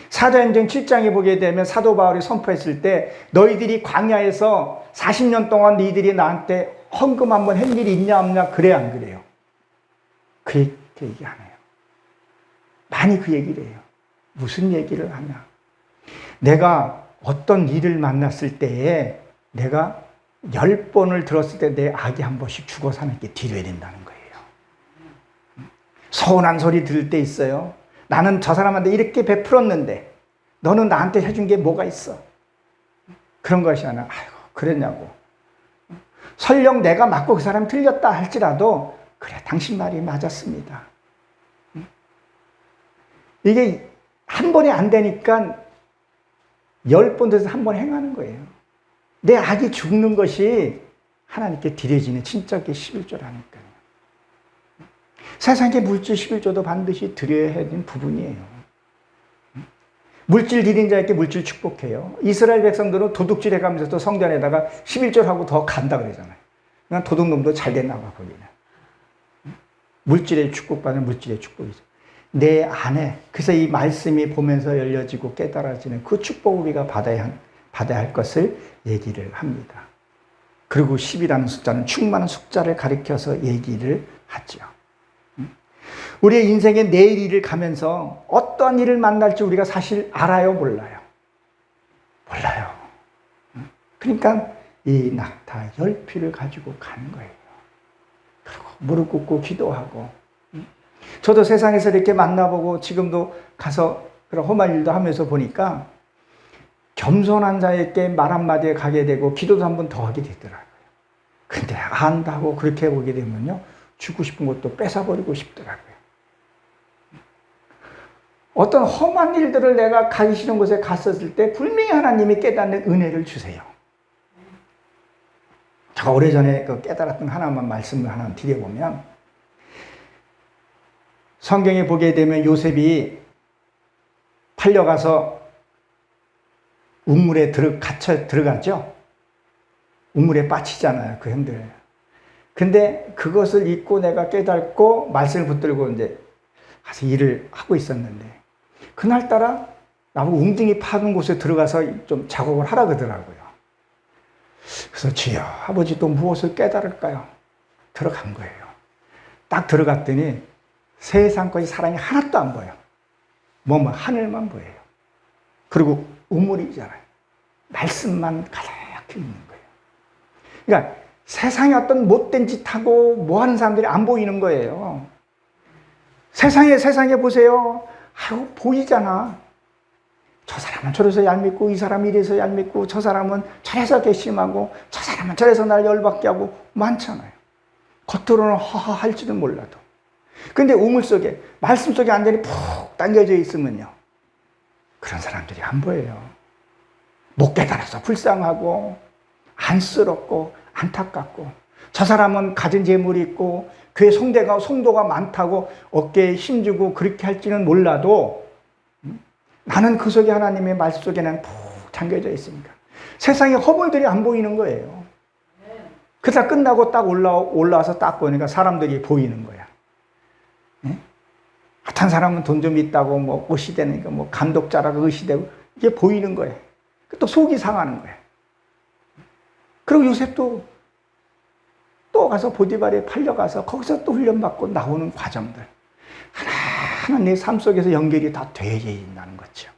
사도행전 7장에 보게 되면 사도 바울이 선포했을 때 너희들이 광야에서 40년 동안 너희들이 나한테 헌금 한번 한 일이 있냐 없냐, 그래 안 그래요? 그 얘기 안 해요. 많이 그 얘기를 해요. 무슨 얘기를 하냐. 내가 어떤 일을 만났을 때에 내가 10번을 들었을 때 내 악이 한 번씩 죽어 사는 게 드려야 된다는 거예요. 서운한 소리 들을 때 있어요. 나는 저 사람한테 이렇게 베풀었는데 너는 나한테 해준 게 뭐가 있어? 그런 것이 아니라 아이고 그랬냐고. 설령 내가 맞고 그 사람이 틀렸다 할지라도 그래 당신 말이 맞았습니다. 이게 한 번에 안 되니까 10번 돼서 한 번 행하는 거예요. 내 악이 죽는 것이 하나님께 드려지는 진짜의 11조라니까요. 세상의 물질 11조도 반드시 드려야 하는 부분이에요. 물질 드린 자에게 물질 축복해요. 이스라엘 백성들은 도둑질 해가면서도 성전에다가 11조를 하고 더 간다 그러잖아요. 그러니까 도둑놈도 잘 됐나 봐, 거기는. 물질의 축복받는 물질의 축복이죠. 내 안에, 그래서 이 말씀이 보면서 열려지고 깨달아지는 그 축복을 우리가 받아야 할 것을 얘기를 합니다. 그리고 10이라는 숫자는 충만한 숫자를 가리켜서 얘기를 하죠. 우리의 인생의 내일 일을 가면서 어떤 일을 만날지 우리가 사실 알아요? 몰라요? 몰라요. 그러니까 이 낙타 10필을 가지고 가는 거예요. 그리고 무릎 꿇고 기도하고. 저도 세상에서 이렇게 만나보고 지금도 가서 그런 험한 일도 하면서 보니까 겸손한 자에게 말 한마디에 가게 되고 기도도 한 번 더 하게 되더라고요. 근데 안다고 그렇게 보게 되면요, 주고 싶은 것도 뺏어버리고 싶더라고요. 어떤 험한 일들을 내가 가기 싫은 곳에 갔었을 때 분명히 하나님이 깨닫는 은혜를 주세요. 제가 오래전에 그 깨달았던 하나만 말씀을 하나 드려보면, 성경에 보게 되면 요셉이 팔려가서 우물에 갇혀 들어가죠. 우물에 빠지잖아요, 그 형들. 근데 그것을 잊고 내가 깨닫고 말씀을 붙들고 이제 가서 일을 하고 있었는데, 그날따라 나보고 웅덩이 파는 곳에 들어가서 좀 작업을 하라 그러더라고요. 그래서 주여, 아버지 또 무엇을 깨달을까요? 들어간 거예요. 딱 들어갔더니 세상 것이 사람이 하나도 안 보여. 뭐만 하늘만 보여요. 그리고 우물이잖아요. 말씀만 가득히 있는 거예요. 그러니까 세상에 어떤 못된 짓 하고 뭐 하는 사람들이 안 보이는 거예요. 세상에 보세요. 아유, 보이잖아. 저 사람은 저래서 얄밉고, 이 사람은 이래서 얄밉고, 저 사람은 저래서 괘씸하고, 저 사람은 저래서 날 열받게 하고, 많잖아요. 겉으로는 허허 할지도 몰라도. 근데 우물 속에, 말씀 속에 완전히 푹 당겨져 있으면요, 그런 사람들이 안 보여요. 못 깨달아서 불쌍하고, 안쓰럽고, 안타깝고, 저 사람은 가진 재물이 있고, 교회 성도가 많다고 어깨에 힘주고 그렇게 할지는 몰라도, 나는 그 속에 하나님의 말씀 속에 난 푹 잠겨져 있으니까 세상에 허물들이 안 보이는 거예요. 그다 끝나고 딱 올라와서 딱 보니까 사람들이 보이는 거야. 어떤 사람은 돈 좀 있다고 뭐 의시되니까 뭐 감독자라고 의시되고, 이게 보이는 거예요. 또 속이 상하는 거예요. 그리고 요셉도 또 가서 보디발에 팔려가서 거기서 또 훈련받고 나오는 과정들, 하나하나 내 삶 속에서 연결이 다 되어져 있다는 거죠.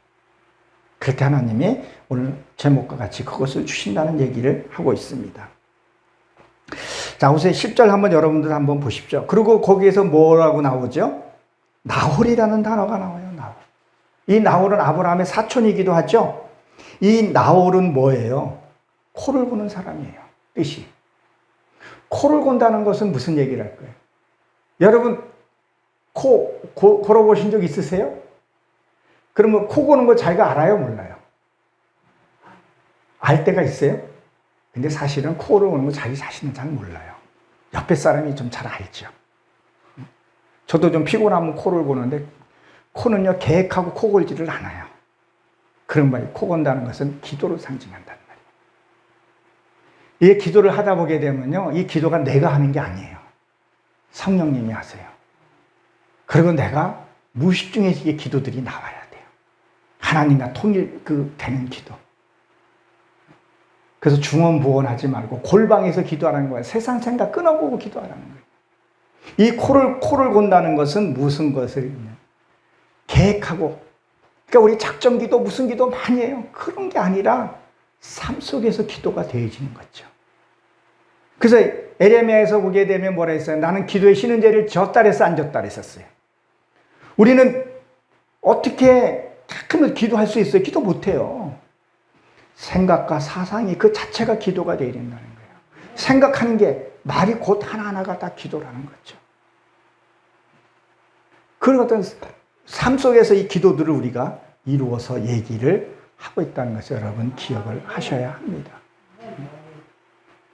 그럴 때 하나님이 오늘 제목과 같이 그것을 주신다는 얘기를 하고 있습니다. 자, 우선 10절 한번 여러분들 한번 보십시오. 그리고 거기에서 뭐라고 나오죠? 나홀이라는 단어가 나와요. 나홀. 이 나홀은 아브라함의 사촌이기도 하죠. 이 나홀은 뭐예요? 코를 고는 사람이에요. 뜻이. 코를 곤다는 것은 무슨 얘기를 할 거예요? 여러분, 코 골아보신 적 있으세요? 그러면 코 고는 거 자기가 알아요? 몰라요? 알 때가 있어요? 근데 사실은 코를 고는 거 자기 자신은 잘 몰라요. 옆에 사람이 좀 잘 알죠. 저도 좀 피곤하면 코를 고는데, 코는요, 계획하고 코 골지를 않아요. 그런 말이, 코 건다는 것은 기도를 상징한다는 말이에요. 이 기도를 하다 보게 되면요, 이 기도가 내가 하는 게 아니에요. 성령님이 하세요. 그리고 내가 무의식 중에 이 기도들이 나와야 돼요. 하나님과 되는 기도. 그래서 중언부언하지 말고 골방에서 기도하라는 거예요. 세상 생각 끊어보고 기도하라는 거예요. 이 코를 곤다는 것은 무슨 것을 계획하고, 그러니까 우리 작정 기도 무슨 기도 많이 해요. 그런 게 아니라 삶 속에서 기도가 되어지는 거죠. 그래서 에레미야에서 보게 되면 뭐라 했어요? 나는 기도에 쉬는 죄를 졌다 그랬어, 안 졌다 그랬었어요. 우리는 어떻게 가끔은 기도할 수 있어요? 기도 못해요. 생각과 사상이 그 자체가 기도가 되어야 된다는 거예요. 생각하는 게 말이 곧 하나하나가 다 기도라는 거죠. 그런 어떤 삶 속에서 이 기도들을 우리가 이루어서 얘기를 하고 있다는 것을 여러분 기억을 하셔야 합니다.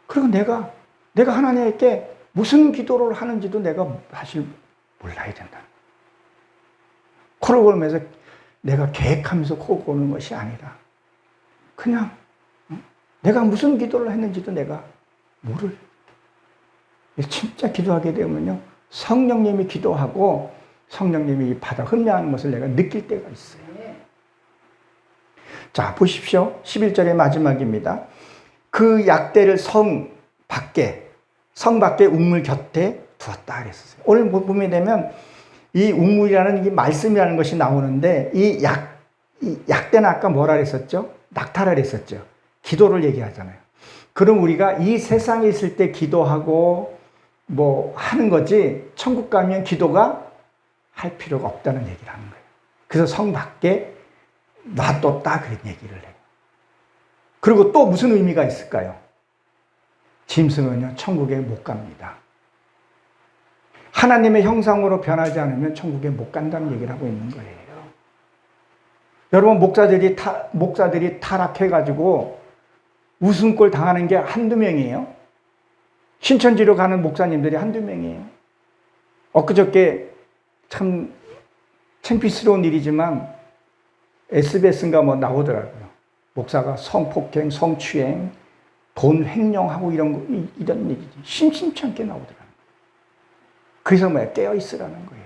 그리고 내가 하나님께 무슨 기도를 하는지도 내가 사실 몰라야 된다는 거예요. 코를 골면서 내가 계획하면서 코 고는 것이 아니라, 그냥 내가 무슨 기도를 했는지도 내가 모를. 진짜 기도하게 되면요, 성령님이 기도하고 성령님이 이 바다 흠량하는 것을 내가 느낄 때가 있어요. 자, 보십시오. 11절의 마지막입니다. 그 약대를 성 밖에 우물 곁에 두었다 그랬어요. 오늘 보면 되면 이 우물이라는 이 말씀이라는 것이 나오는데, 이 약대는 아까 뭐라 그랬었죠? 낙타라 그랬었죠. 기도를 얘기하잖아요. 그럼 우리가 이 세상에 있을 때 기도하고 뭐 하는 거지, 천국 가면 기도가 할 필요가 없다는 얘기를 하는 거예요. 그래서 성 밖에 놔뒀다 그런 얘기를 해요. 그리고 또 무슨 의미가 있을까요? 짐승은요, 천국에 못 갑니다. 하나님의 형상으로 변하지 않으면 천국에 못 간다는 얘기를 하고 있는 거예요. 여러분, 목사들이 타락해가지고 웃음꼴 당하는 게 한두 명이에요? 신천지로 가는 목사님들이 한두 명이에요. 엊그저께 참 창피스러운 일이지만 SBS인가 뭐 나오더라고요. 목사가 성폭행, 성추행, 돈 횡령하고 이런 얘기지. 심심치 않게 나오더라고요. 그래서 뭐야? 깨어있으라는 거예요.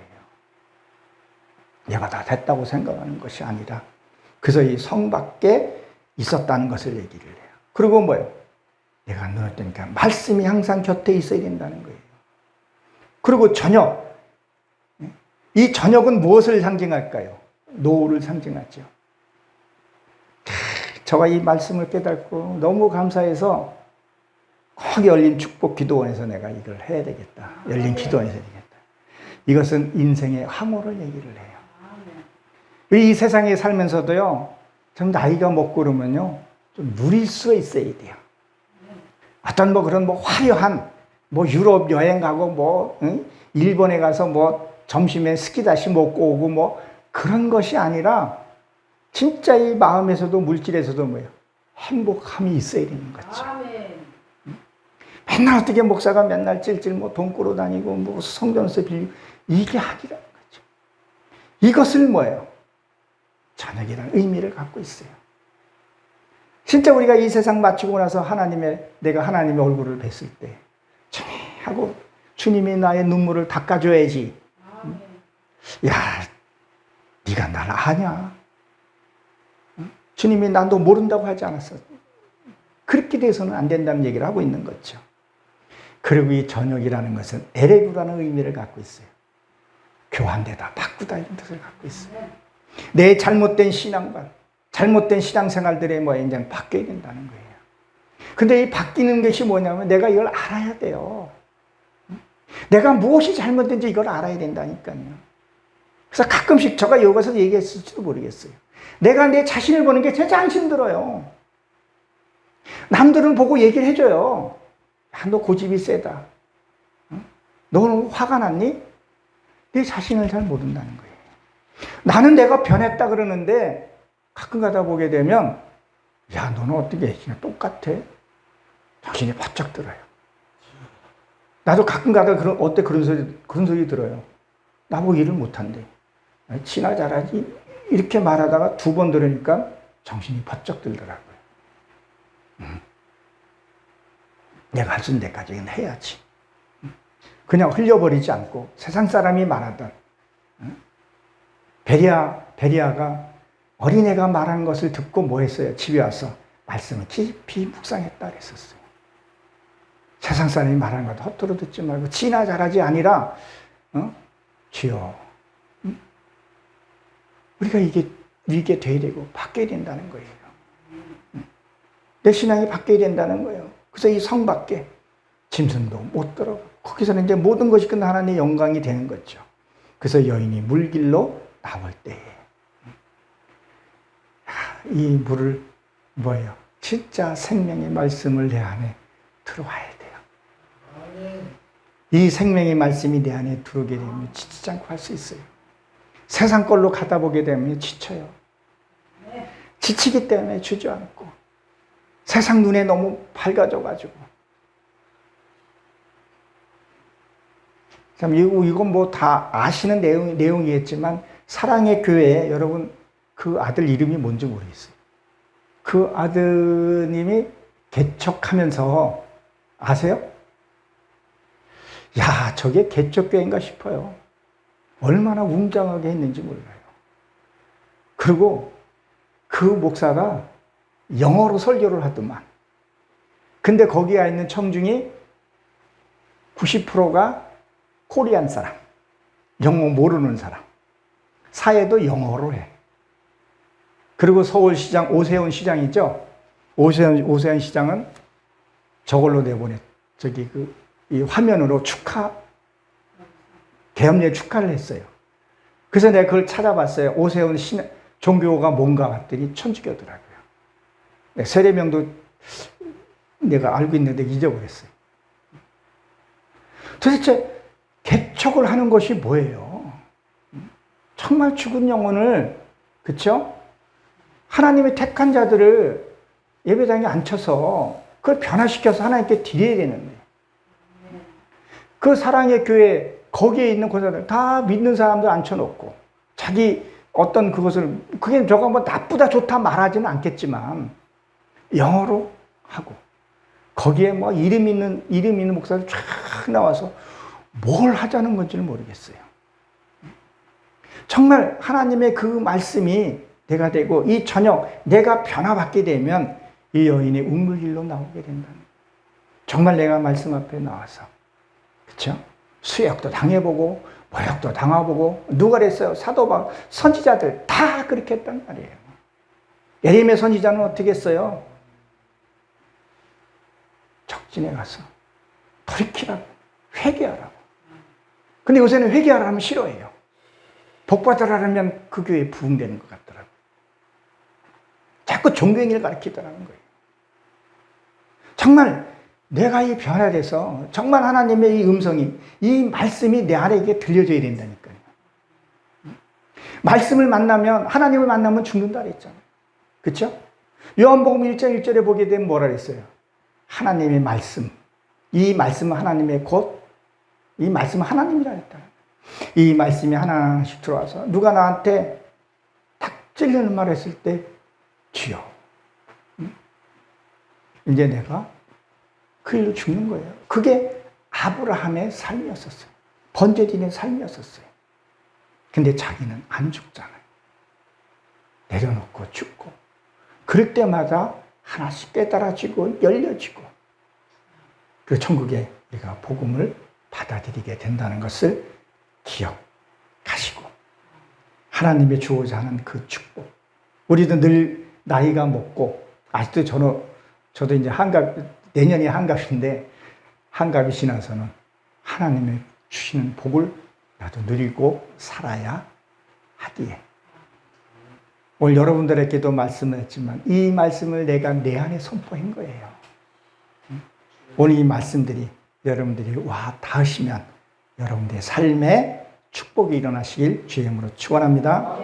내가 다 됐다고 생각하는 것이 아니라, 그래서 이 성 밖에 있었다는 것을 얘기를 해요. 그리고 뭐예요? 내가 눈을 뜨니까 말씀이 항상 곁에 있어야 된다는 거예요. 그리고 저녁. 이 저녁은 무엇을 상징할까요? 노후를 상징하죠. 제가 이 말씀을 깨닫고 너무 감사해서 꼭 열린 축복 기도원에서 내가 이걸 해야 되겠다. 열린 기도원에서 해야 되겠다. 이것은 인생의 항호를 얘기를 해요. 이 세상에 살면서도요, 좀 나이가 먹고 그러면요, 좀 누릴 수가 있어야 돼요. 어떤 뭐 그런 뭐 화려한 뭐 유럽 여행 가고 뭐 일본에 가서 뭐 점심에 스키다시 먹고 오고 뭐 그런 것이 아니라 진짜 이 마음에서도 물질에서도 뭐예요? 행복함이 있어야 되는 거죠. 맨날 어떻게 목사가 맨날 찔찔 뭐 돈 꾸러 다니고 뭐 성전서 빌리고 이게 아니라는 거죠. 이것을 뭐예요? 저녁이라는 의미를 갖고 있어요. 진짜 우리가 이 세상 마치고 나서 내가 하나님의 얼굴을 뵀을 때, 하고 주님이 나의 눈물을 닦아줘야지. 야, 네가 날 아냐? 주님이 나도 모른다고 하지 않았어. 그렇게 돼서는 안 된다는 얘기를 하고 있는 거죠. 그리고 이 저녁이라는 것은 에레구라는 의미를 갖고 있어요. 교환되다, 바꾸다 이런 뜻을 갖고 있어요. 내 잘못된 신앙관, 잘못된 신앙생활들의 뭐 이제 바뀌어야 된다는 거예요. 근데 이 바뀌는 것이 뭐냐면 내가 이걸 알아야 돼요. 내가 무엇이 잘못된지 이걸 알아야 된다니까요. 그래서 가끔씩 제가 여기서 얘기했을지도 모르겠어요. 내가 내 자신을 보는 게 진짜 안 힘들어요. 남들은 보고 얘기를 해줘요. 야, 너 고집이 세다. 너는 화가 났니? 내 자신을 잘 모른다는 거예요. 나는 내가 변했다 그러는데 가끔 가다 보게 되면, 야, 너는 어떻게 그냥 똑같아? 정신이 바짝 들어요. 나도 가끔 가다 어때 그런 소리 들어요. 나보고 일을 못한대. 지나 잘하지. 이렇게 말하다가 2번 들으니까 정신이 바짝 들더라고요. 내가 할 수 있는 데까지는 해야지. 그냥 흘려버리지 않고 세상 사람이 말하던 베리아가 어린애가 말하는 것을 듣고 뭐 했어요? 집에 와서 말씀을 깊이 묵상했다 그랬었어요. 세상 사람이 말하는 것도 헛되이 듣지 말고 지나 잘하지 아니라 주여, 우리가 이게 돼야 되고 바뀌어야 된다는 거예요. 내 신앙이 바뀌어야 된다는 거예요. 그래서 이 성 밖에 짐승도 못 들어가고 거기서는 이제 모든 것이 끝나 하나님의 영광이 되는 거죠. 그래서 여인이 물길로 나올 때에 이 물을 뭐예요? 진짜 생명의 말씀을 내 안에 들어와야 돼요. 이 생명의 말씀이 내 안에 들어오게 되면 지치지 않고 할 수 있어요. 세상 걸로 가다 보게 되면 지쳐요. 지치기 때문에 주저앉고 세상 눈에 너무 밝아져가지고 참 이건 뭐 다 아시는 내용이겠지만 사랑의 교회에 여러분 그 아들 이름이 뭔지 모르겠어요. 그 아드님이 개척하면서 아세요? 야, 저게 개척교회인가 싶어요. 얼마나 웅장하게 했는지 몰라요. 그리고 그 목사가 영어로 설교를 하더만. 근데 거기에 있는 청중이 90%가 코리안 사람, 영어 모르는 사람. 사회도 영어로 해. 그리고 서울시장 오세훈 시장 있죠? 오세훈 시장은 저걸로 내보내. 이 화면으로 계엄령 축하를 했어요. 그래서 내가 그걸 찾아봤어요. 오세훈 종교가 뭔가 봤더니 천주교더라고요. 세례명도 내가 알고 있는데 잊어버렸어요. 도대체 개척을 하는 것이 뭐예요? 정말 죽은 영혼을, 그쵸? 하나님의 택한 자들을 예배당에 앉혀서 그걸 변화시켜서 하나님께 드려야 되는데 그 사랑의 교회 거기에 있는 고사들 다 믿는 사람들 앉혀놓고 자기 어떤 그것을 그게 저거 뭐 나쁘다 좋다 말하지는 않겠지만 영어로 하고 거기에 뭐 이름 있는 목사들 쫙 나와서 뭘 하자는 건지는 모르겠어요. 정말 하나님의 그 말씀이 내가 되고 이 저녁 내가 변화받게 되면 이 여인이 우물길로 나오게 된다는 거예요. 정말 내가 말씀 앞에 나와서 그렇죠? 수역도 당해보고 모욕도 당해보고 누가 그랬어요? 사도바 선지자들 다 그렇게 했단 말이에요. 예레미야 선지자는 어떻게 했어요? 적진에 가서 돌이키라고 회개하라고. 근데 요새는 회개하라면 싫어해요. 복받으라면 그 교회에 부흥되는 것 같더라고요. 자꾸 종교행위를 가르치더라는 거예요. 정말 내가 이 변화돼서 정말 하나님의 이 음성이 이 말씀이 내 안에 이게 들려줘야 된다니까요. 말씀을 만나면 하나님을 만나면 죽는다 그랬잖아요. 그렇죠? 요한복음 1장 1절에 보게 되면 뭐라 그랬어요? 하나님의 말씀. 이 말씀은 하나님의 이 말씀은 하나님이라 했다. 이 말씀이 하나씩 들어와서 누가 나한테 탁 찔리는 말 했을 때 주여. 이제 내가 그 일로 죽는 거예요. 그게 아브라함의 삶이었었어요. 번제din의 삶이었었어요. 근데 자기는 안 죽잖아요. 내려놓고 죽고. 그럴 때마다 하나씩 깨달아지고 열려지고 그 천국에 우리가 복음을 받아들이게 된다는 것을 기억하시고 하나님이 주고자 하는 그 축복. 우리도 늘 나이가 먹고 아직도 저도 이제 내년이 한갑인데 한갑이 지나서는 하나님의 주시는 복을 나도 누리고 살아야 하기에 오늘 여러분들에게도 말씀을 했지만 이 말씀을 내가 내 안에 선포한 거예요. 오늘 이 말씀들이 여러분들이 와 닿으시면 여러분들의 삶에 축복이 일어나시길 주의 이름으로 축원합니다.